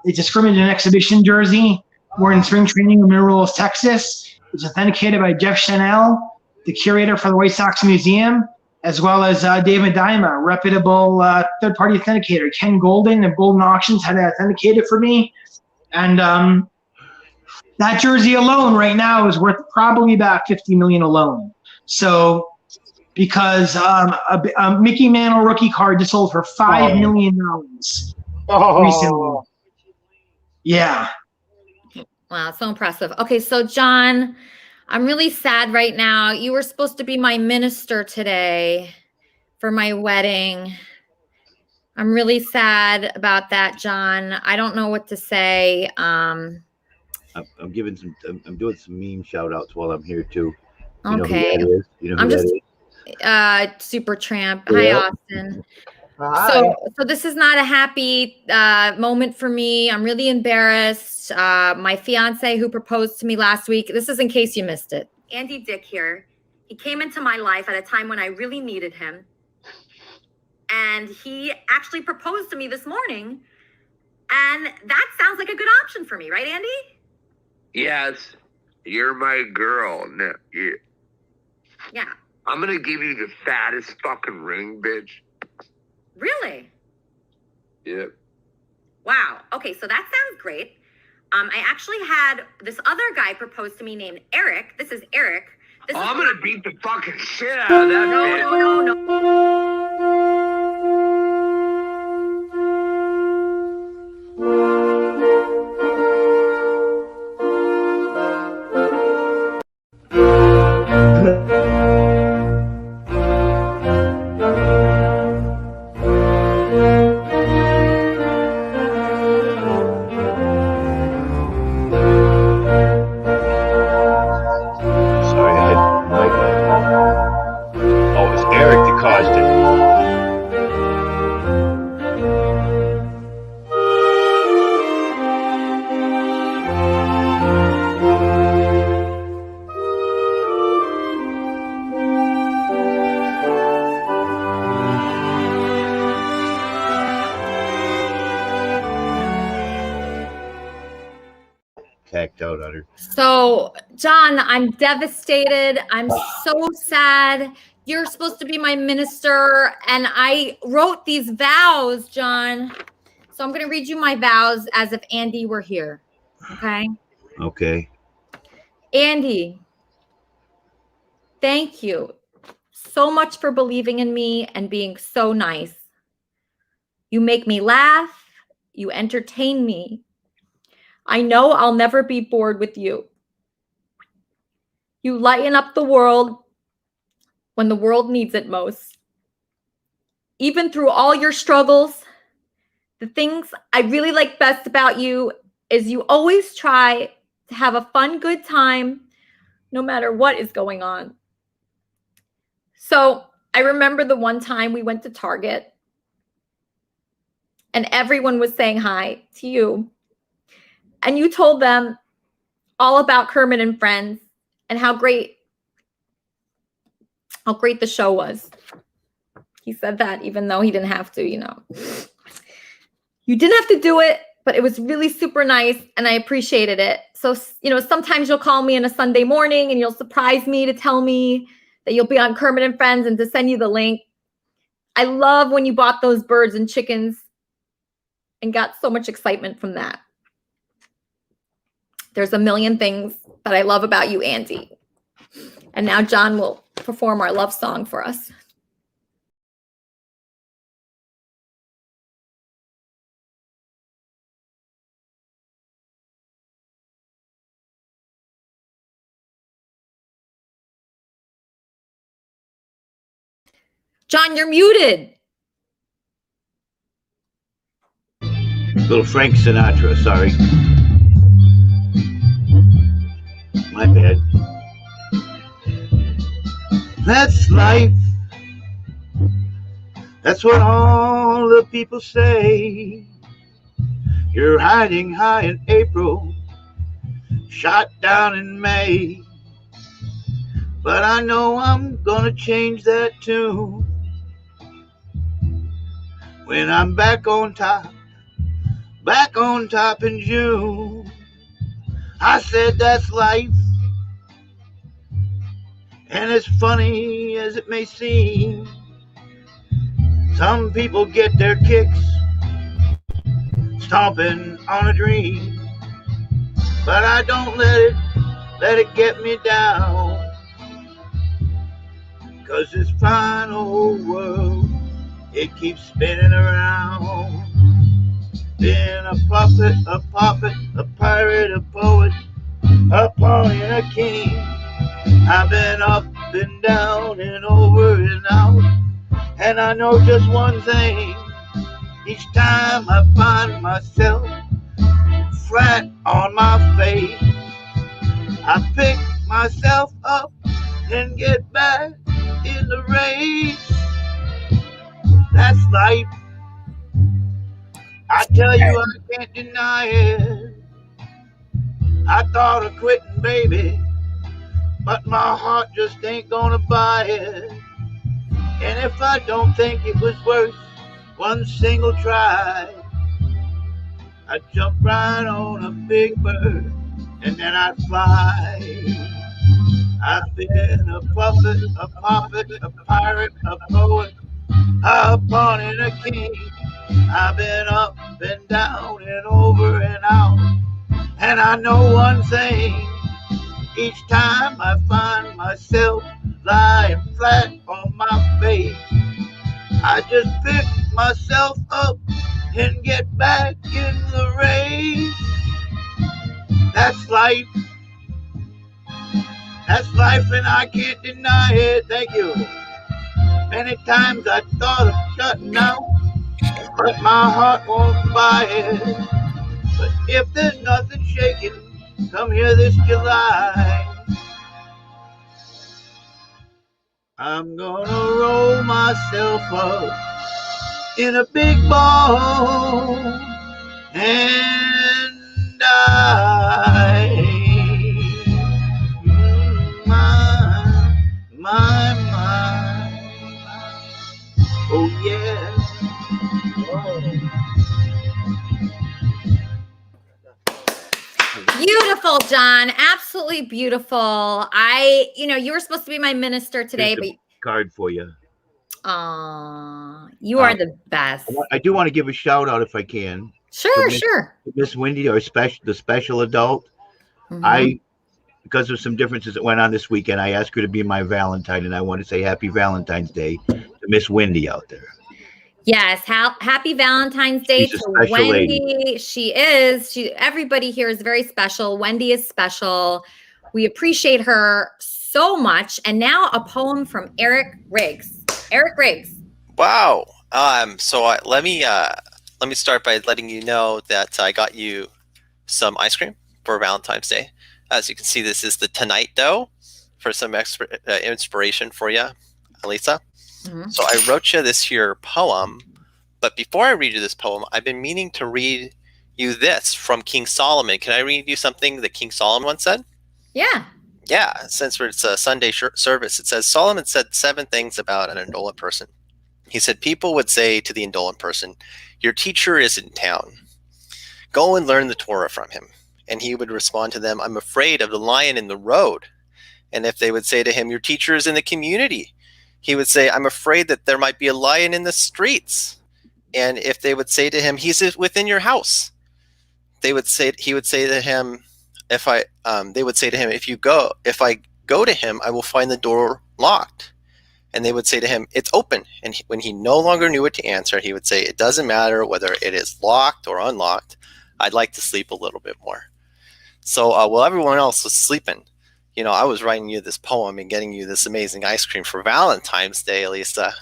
It's a scrimmage and exhibition jersey worn in spring training in Mineral, Texas. It's authenticated by Jeff Chanel, the curator for the White Sox Museum, as well as David Dyma, a reputable third-party authenticator. Ken Golden of Golden Auctions had it authenticated for me. And that jersey alone right now is worth probably about $50 million alone. So because a Mickey Mantle rookie card just sold for $5 million recently. Yeah. Wow, so impressive. Okay, so John, I'm really sad right now. You were supposed to be my minister today for my wedding. I'm really sad about that, John. I don't know what to say. I'm doing some meme shout outs while I'm here too. You Okay. know who that is? You know who I'm that just is? Super Tramp. Yeah. Hi, Austin. So this is not a happy moment for me. I'm really embarrassed. My fiance who proposed to me last week, this is in case you missed it. Andy Dick here. He came into my life at a time when I really needed him. And he actually proposed to me this morning. And that sounds like a good option for me, right, Andy? Yes, you're my girl. No, Yeah. I'm gonna give you the fattest fucking ring, bitch. Really? Yep. Wow. Okay, so that sounds great. I actually had this other guy propose to me named Eric. This is Eric. I'm gonna beat the fucking shit out of that bitch. No. Sorry, I had my. Oh, it's Eric that caused it. Cacked out on her. So, John, I'm devastated. I'm so sad. You're supposed to be my minister, and I wrote these vows, John. So I'm going to read you my vows as if Andy were here. Okay? Okay. Andy, thank you so much for believing in me and being so nice. You make me laugh. You entertain me. I know I'll never be bored with you. You lighten up the world when the world needs it most. Even through all your struggles, the things I really like best about you is you always try to have a fun, good time, no matter what is going on. So I remember the one time we went to Target and everyone was saying hi to you. And you told them all about Kermit and Friends and how great the show was. He said that even though he didn't have to, you know. You didn't have to do it, but it was really super nice and I appreciated it. So, sometimes you'll call me on a Sunday morning and you'll surprise me to tell me that you'll be on Kermit and Friends and to send you the link. I love when you bought those birds and chickens and got so much excitement from that. There's a million things that I love about you, Andy. And now John will perform our love song for us. John, you're muted. Little Frank Sinatra, sorry. My bad. That's life. That's what all the people say. You're hiding high in April, shot down in May. But I know I'm gonna change that tune when I'm back on top in June. I said that's life, and as funny as it may seem, some people get their kicks stomping on a dream. But I don't let it get me down, 'cause this fine old world, it keeps spinning around. Been a prophet, a pirate, a poet, a pawn and a king. I've been up and down and over and out, and I know just one thing. Each time I find myself flat on my face, I pick myself up and get back in the race. That's life. I tell you, I can't deny it. I thought of quitting, baby, but my heart just ain't gonna buy it. And if I don't think it was worth one single try, I'd jump right on a big bird and then I'd fly. I've been a puppet, a pirate, a poet, a pawn and a king. I've been up and down and over and out, and I know one thing. Each time I find myself lying flat on my face, I just pick myself up and get back in the race. That's life. That's life, and I can't deny it. Thank you. Many times I thought of shutting out, but my heart won't buy it. But if there's nothing shaking, come here this July, I'm gonna roll myself up in a big ball and die. My, oh yeah. Beautiful, John. Absolutely beautiful. You were supposed to be my minister today, Here's but a card for you. you are the best. I do want to give a shout out if I can. Sure. Miss Wendy, the special adult. Mhm. Because of some differences that went on this weekend, I asked her to be my Valentine, and I want to say Happy Valentine's Day to Miss Wendy out there. Yes, happy Valentine's Day She's a to special Wendy. lady. She is. Everybody here is very special. Wendy is special. We appreciate her so much. And now a poem from Eric Riggs. Eric Riggs. Wow. Let me start by letting you know that I got you some ice cream for Valentine's Day. As you can see, this is the Tonight dough for some inspiration for you, Elisa. Mhm. So I wrote you this here poem, but before I read you this poem, I've been meaning to read you this from King Solomon. Can I read you something that King Solomon once said? Yeah. Yeah, since it's a Sunday service, it says, Solomon said 7 things about an indolent person. He said, people would say to the indolent person, your teacher is in town. Go and learn the Torah from him. And he would respond to them, I'm afraid of the lion in the road. And if they would say to him, your teacher is in the community, he would say, I'm afraid that there might be a lion in the streets. And if they would say to him, he's within your house, he would say to him, if I go to him, I will find the door locked. And they would say to him, it's open. And when he no longer knew what to answer, he would say, it doesn't matter whether it is locked or unlocked. I'd like to sleep a little bit more. So while everyone else was sleeping, I was writing you this poem and getting you this amazing ice cream for Valentine's Day, Elisa,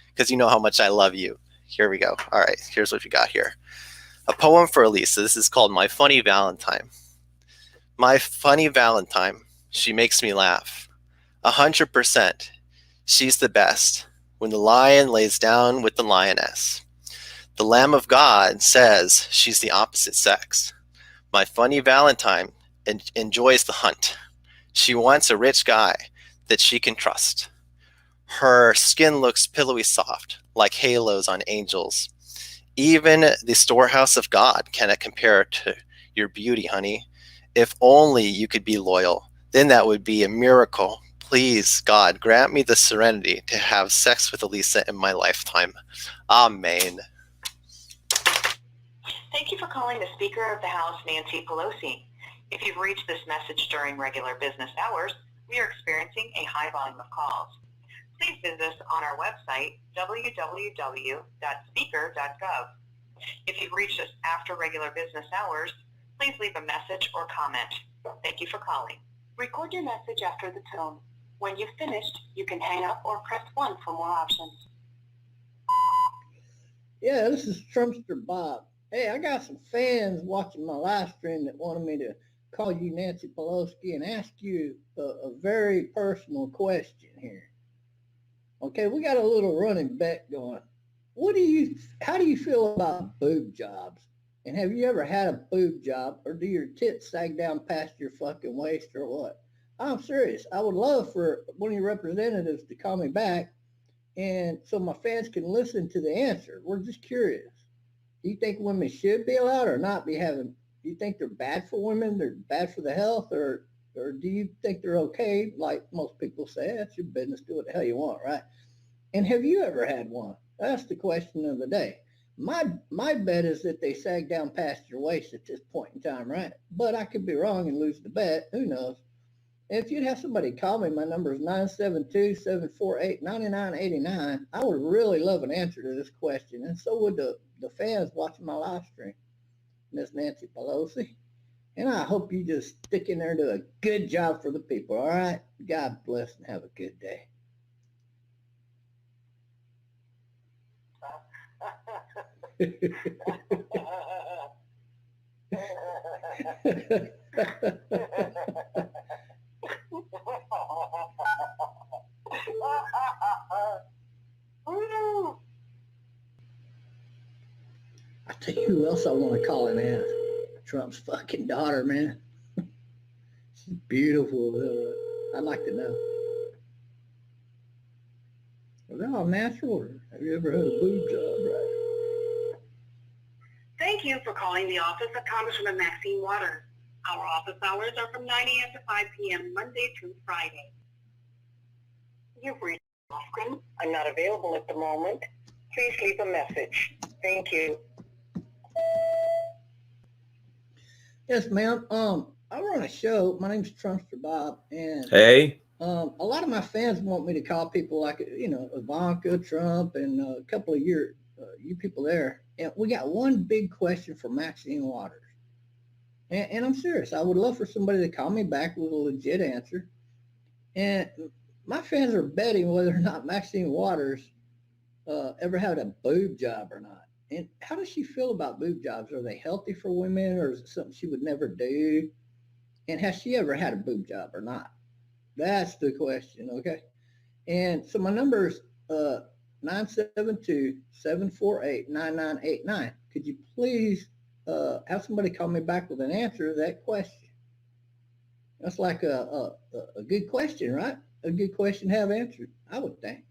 because you know how much I love you. Here we go. All right, here's what we got here. A poem for Elisa. This is called My Funny Valentine. My funny Valentine, she makes me laugh. 100%. She's the best. When the lion lays down with the lioness. The Lamb of God says she's the opposite sex. My funny Valentine enjoys the hunt. She wants a rich guy that she can trust. Her skin looks pillowy soft, like halos on angels. Even the storehouse of God cannot compare to your beauty, honey. If only you could be loyal, then that would be a miracle. Please, God, grant me the serenity to have sex with Elisa in my lifetime. Amen. Thank you for calling the Speaker of the House, Nancy Pelosi. If you've reached this message during regular business hours, we are experiencing a high volume of calls. Please visit us on our website, www.speaker.gov. If you've reached us after regular business hours, please leave a message or comment. Thank you for calling. Record your message after the tone. When you've finished, you can hang up or press 1 for more options. Yeah, this is Trumpster Bob. Hey, I got some fans watching my live stream that wanted me to call you Nancy Pelosi and ask you a very personal question here. Okay, we got a little running bet going. How do you feel about boob jobs? And have you ever had a boob job, or do your tits sag down past your fucking waist or what? I'm serious. I would love for one of your representatives to call me back and so my fans can listen to the answer. We're just curious. Do you think women should be allowed or not be having, do you think they're bad for women? They're bad for the health, or do you think they're okay? Like most people say, that's your business. Do what the hell you want, right? And have you ever had one? That's the question of the day. My bet is that they sag down past your waist at this point in time, right? But I could be wrong and lose the bet. Who knows? If you'd have somebody call me, my number is 972-748-9989. I would really love an answer to this question, and so would the fans watching my live stream, Miss Nancy Pelosi. And I hope you just stick in there and do a good job for the people, all right? God bless and have a good day. I tell you who else I want to call and ask. Trump's fucking daughter, man. She's beautiful. I'd like to know. Are they all natural, or have you ever had a boob job, right? Thank you for calling the office of Congresswoman Maxine Waters. Our office hours are from 9 a.m. to 5 p.m. Monday through Friday. You've reached Oscar. I'm not available at the moment. Please leave a message. Thank you. Yes, ma'am. I run a show. My name's Trumpster Bob, and Hey. a lot of my fans want me to call people like, Ivanka, Trump, and a couple of you people there. And we got one big question for Maxine Waters. And I'm serious. I would love for somebody to call me back with a legit answer. And my fans are betting whether or not Maxine Waters ever had a boob job or not. And how does she feel about boob jobs? Are they healthy for women, or is it something she would never do? And has she ever had a boob job or not? That's the question, okay? And so my number is 972-748-9989. Could you please have somebody call me back with an answer to that question? That's like a good question, right? A good question to have answered, I would think.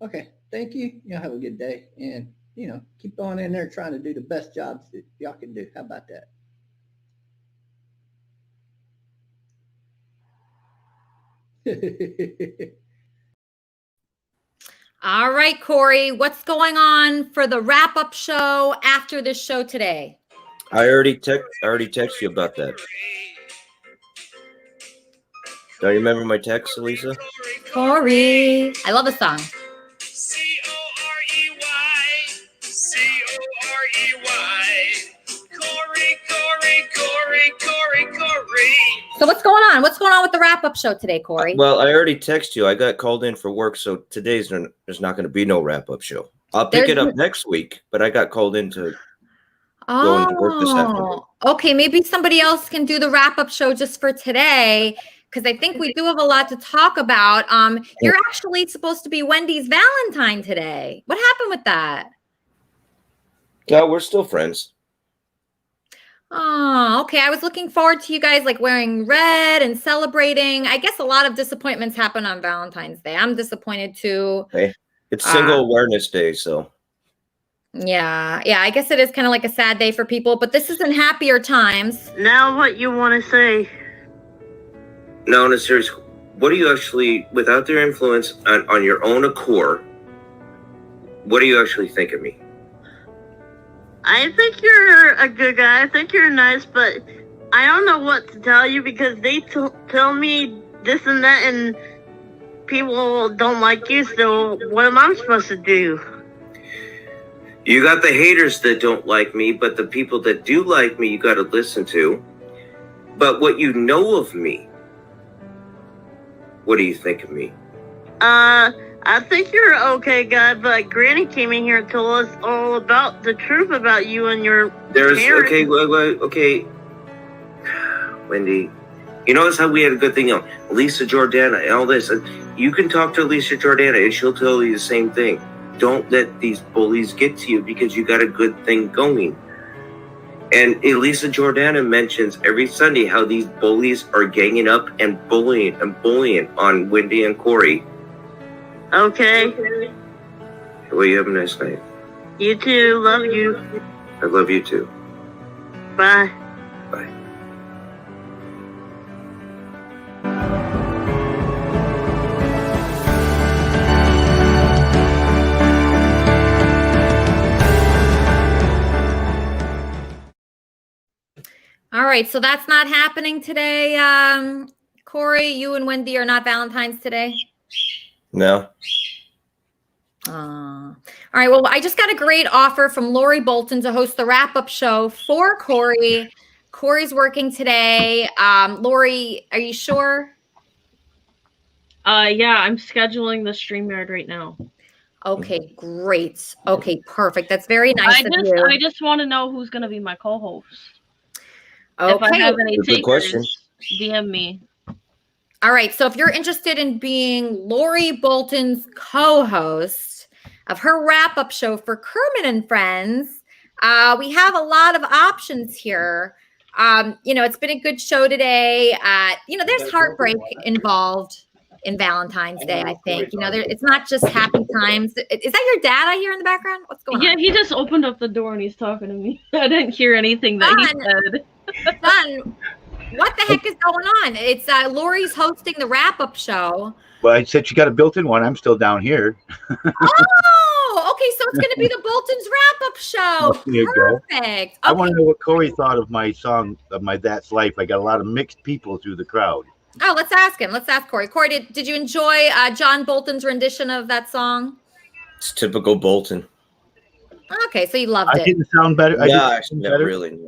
Okay. Thank you. Y'all have a good day. And, keep on in there trying to do the best jobs that y'all can do. How about that? All right, Corey, what's going on for the wrap-up show after this show today? I already texted you about that. Do you remember my text, Elisa? Corey. I love the song. Corey. So what's going on? What's going on with the wrap-up show today, Corey? Well, I already texted you. I got called in for work, so today's there's not going to be no wrap-up show. I'll pick it up next week, but I got called in to go into work this afternoon. Okay, maybe somebody else can do the wrap-up show just for today, because I think we do have a lot to talk about. You're actually supposed to be Wendy's Valentine today. What happened with that? Yeah, we're still friends. Oh, okay. I was looking forward to you guys like wearing red and celebrating. I guess a lot of disappointments happen on Valentine's Day. I'm disappointed too. Hey, it's Single Awareness Day, so. Yeah, I guess it is kind of like a sad day for people, but this is in happier times. Now what you want to say? No, in a serious, what do you actually, without their influence on your own accord, what do you actually think of me? I think you're a good guy. I think you're nice, but I don't know what to tell you because they tell me this and that, and people don't like you, so what am I supposed to do? You got the haters that don't like me, but the people that do like me, you got to listen to. But what you know of me, what do you think of me? I think you're an okay guy, but Granny came in here and told us all about the truth about you and your parents. Okay. Wendy, you notice how we had a good thing on Elisa Jordana and all this. You can talk to Elisa Jordana and she'll tell you the same thing. Don't let these bullies get to you because you got a good thing going. And Elisa Jordana mentions every Sunday how these bullies are ganging up and bullying on Wendy and Corey. Okay. Well, you have a nice night. You too. Love you. I love you too. Bye. Bye. All right, so that's not happening today. Corey, you and Wendy are not Valentine's today? No. All right, well, I just got a great offer from Lori Bolton to host the wrap-up show for Corey. Corey's working today. Lori, are you sure? Yeah, I'm scheduling the StreamYard right now. Okay, great. Okay, perfect. That's very nice of you. I just want to know who's going to be my co-host. Okay. If I have any Good question. takers, DM me. All right, so if you're interested in being Lori Bolton's co-host of her wrap-up show for Kermit and Friends, we have a lot of options here. It's been a good show today. There's heartbreak involved in Valentine's Day, I think. It's not just happy times. Is that your dad I hear in the background? What's going on? Yeah, he just opened up the door and he's talking to me. I didn't hear anything that he said. Son, what the heck is going on? It's Lori's hosting the wrap-up show. Well, I said she got a built-in one. I'm still down here. Oh, okay. So it's going to be the Bolton's wrap-up show. There you go. Perfect. I want to know what Corey thought of my song, of my That's Life. I got a lot of mixed people through the crowd. Oh, let's ask him. Let's ask Corey. Corey, did you enjoy John Bolton's rendition of that song? It's typical Bolton. Okay, so you loved it. I didn't sound better. Really.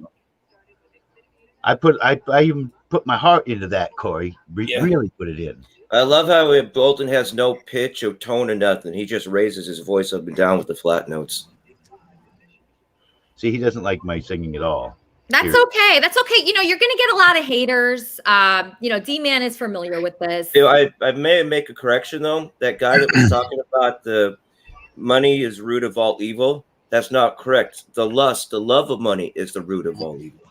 I even put my heart into that, Corey. Really put it in. I love how Bolton has no pitch or tone or nothing. He just raises his voice up and down with the flat notes. See, he doesn't like my singing at all. That's okay. That's okay. You're going to get a lot of haters. D-Man is familiar with this. I may make a correction, though. That guy that was talking about the money is root of all evil. That's not correct. The love of money is the root of all evil.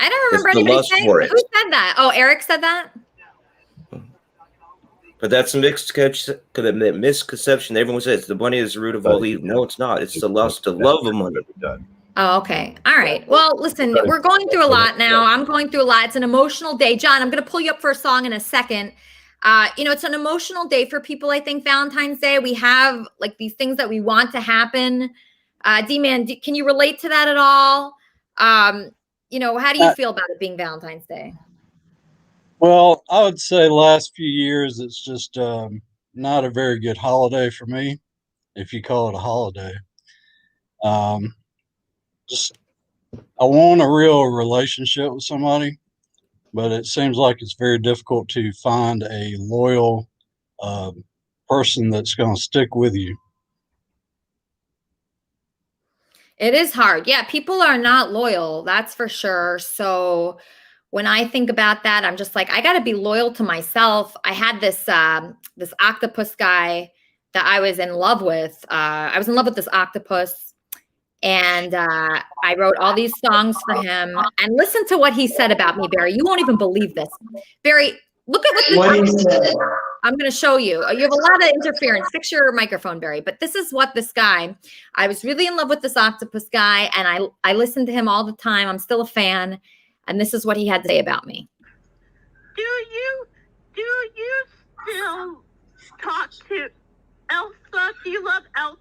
I don't remember anybody saying who said that. Oh, Eric said that? But that's a misconception. Everyone says the money is the root of all evil. No, it's not. It's the lust, the love of money. Oh, okay. All right. Well, listen, we're going through a lot now. I'm going through a lot. It's an emotional day. John, I'm going to pull you up for a song in a second. It's an emotional day for people, I think, Valentine's Day. We have like these things that we want to happen. D-Man, can you relate to that at all? How do you feel about it being Valentine's Day? Well, I would say last few years, it's just not a very good holiday for me, if you call it a holiday. I want a real relationship with somebody, but it seems like it's very difficult to find a loyal person that's going to stick with you. It is hard. Yeah, people are not loyal. That's for sure. So when I think about that, I'm just like, I got to be loyal to myself. I had this octopus guy that I was in love with. I was in love with this octopus. And I wrote all these songs for him. And listen to what he said about me, Barry. You won't even believe this. Barry, look at what he said. I'm going to show you. You have a lot of interference. Fix your microphone, Barry. But this is what this guy, I was really in love with this octopus guy. And I listened to him all the time. I'm still a fan. And this is what he had to say about me. Do you still talk to Elsa? Do you love Elsa?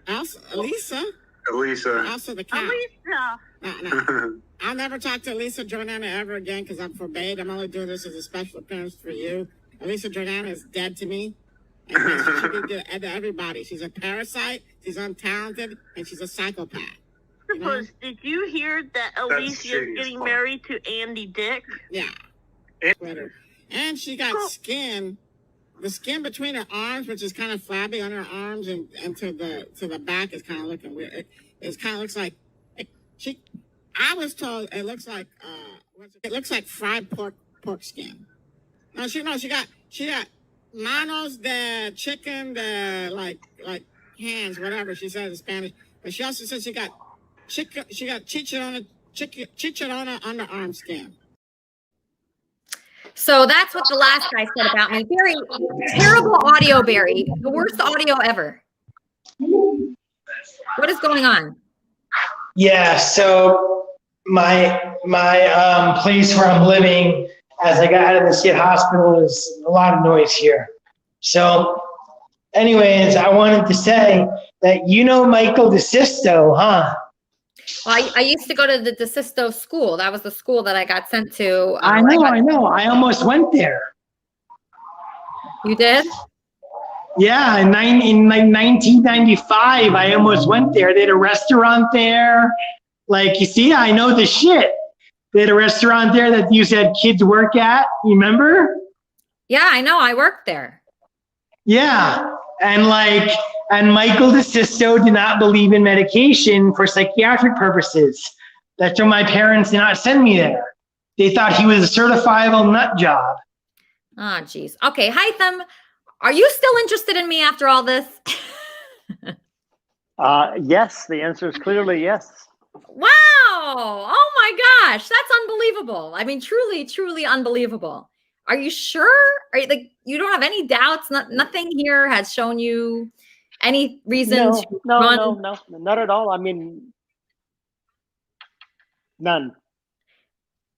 Elsa, Elisa? Elsa the cat. Elisa. No. I'll never talk to Elisa Jordana ever again because I'm forbade. I'm only doing this as a special appearance for you. Elisa Jordana is dead to me. And she should be dead to everybody. She's a parasite, she's untalented, and she's a psychopath. You know? Did you hear that Elisa is getting married to Andy Dick? Yeah. And she got skin. The skin between her arms, which is kind of flabby on her arms, and to the back is kind of looking weird. It kind of looks like I was told it looks like fried pork skin. No, she got manos de chicken, the like hands, whatever she says in Spanish. But she also said she got chicharrona underarm skin. So that's what the last guy said about me. Barry, terrible audio, Barry. The worst audio ever. What is going on? Yeah, so my place where I'm living, as I got out of the state hospital, is a lot of noise here. So, anyways, I wanted to say that Michael DeSisto, huh? Well, I used to go to the DeSisto school. That was the school that I got sent to. I know. I almost went there. You did? Yeah, in 1995, I almost went there. They had a restaurant there. Like, you see, I know the shit. They had a restaurant there that you said kids work at. You remember? Yeah, I know. I worked there. Yeah. And Michael DeSisto did not believe in medication for psychiatric purposes. That's why my parents did not send me there. They thought he was a certifiable nut job. Oh, geez. Okay, Hytham, are you still interested in me after all this? Yes, the answer is clearly yes. Wow. Oh my gosh. That's unbelievable. I mean, truly, truly unbelievable. Are you sure? Are you you don't have any doubts? Nothing here has shown you any reason to run? No, not at all. I mean, none.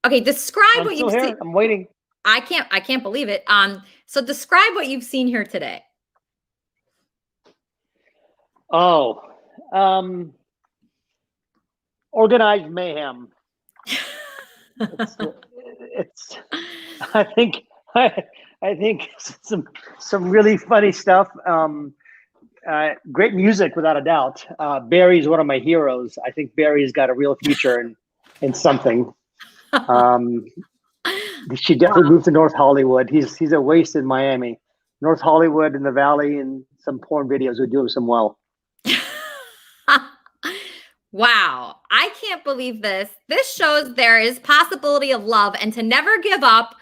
Okay, describe what you've seen. I'm waiting. I can't believe it. So describe what you've seen here today. Oh, organized mayhem. It's I think some really funny stuff. Great music, without a doubt. Barry's one of my heroes. I think Barry's got a real future in something. She definitely moved to North Hollywood. He's a waste in Miami. North Hollywood in the Valley, and some porn videos would do him some well. Wow. I can't believe this. This shows there is possibility of love and to never give up.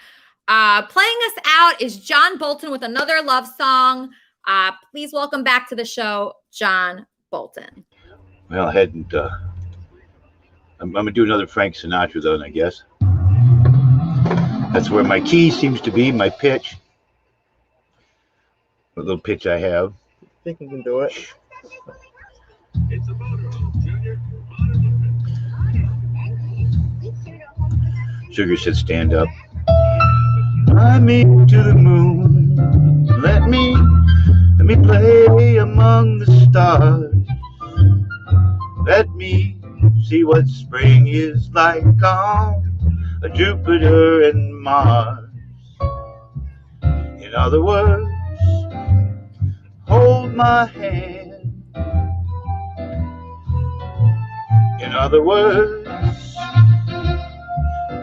Playing us out is John Bolton with another love song. Please welcome back to the show, John Bolton. Well, I hadn't. I'm going to do another Frank Sinatra, though, I guess. That's where my key seems to be, my pitch. A little pitch I have. I think you can do it. Sugar said, stand up. Fly me to the moon. Let me play among the stars. Let me see what spring is like on a Jupiter and Mars. In other words, hold my hand. In other words,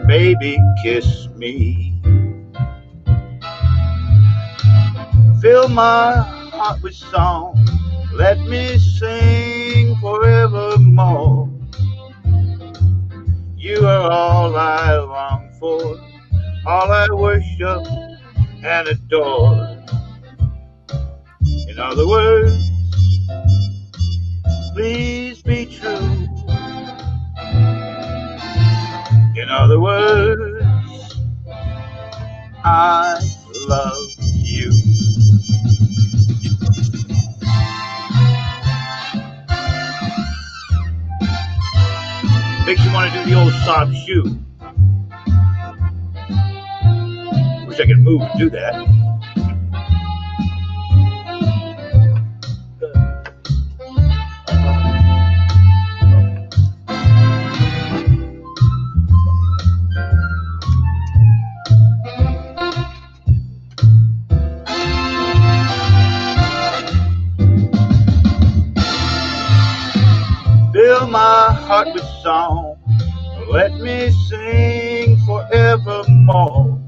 baby, kiss me. Fill my heart with song. Let me sing forevermore. You are all I long for, all I worship and adore. In other words, please be true. In other words, I love you. Makes you want to do the old soft shoe. Wish I could move and do that. Fill my heart with song. Let me sing forevermore.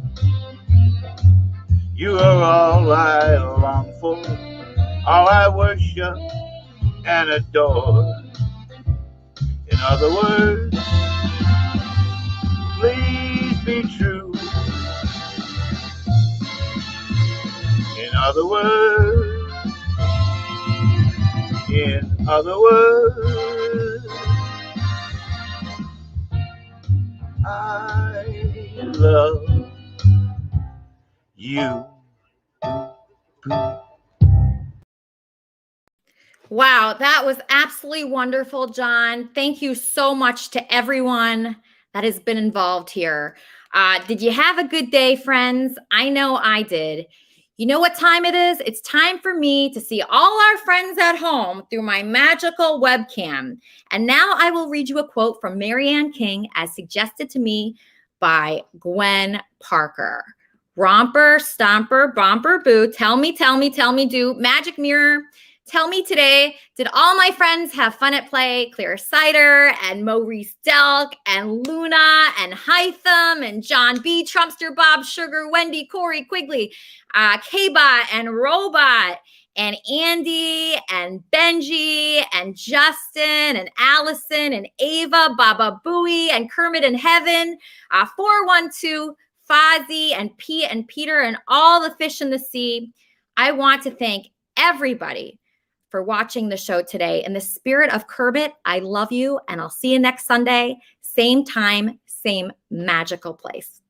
You are all I long for, all I worship and adore. In other words, please be true. In other words, I love you. Wow, that was absolutely wonderful, John. Thank you so much to everyone that has been involved here. Did you have a good day, friends? I know I did. You know what time it is? It's time for me to see all our friends at home through my magical webcam. And now I will read you a quote from Marianne King as suggested to me by Gwen Parker. Romper, stomper, bomper, boo. Tell me, do. Magic mirror. Tell me today, did all my friends have fun at play? Claire Sider and Maurice Delk and Luna and Hytham and John B. Trumpster, Bob Sugar, Wendy, Corey, Quigley, K-Bot and Robot and Andy and Benji and Justin and Allison and Ava, Baba Booey and Kermit in Heaven, 412, Fozzie and Pete and Peter and all the fish in the sea. I want to thank everybody for watching the show today. In the spirit of Kermit, I love you, and I'll see you next Sunday, same time, same magical place.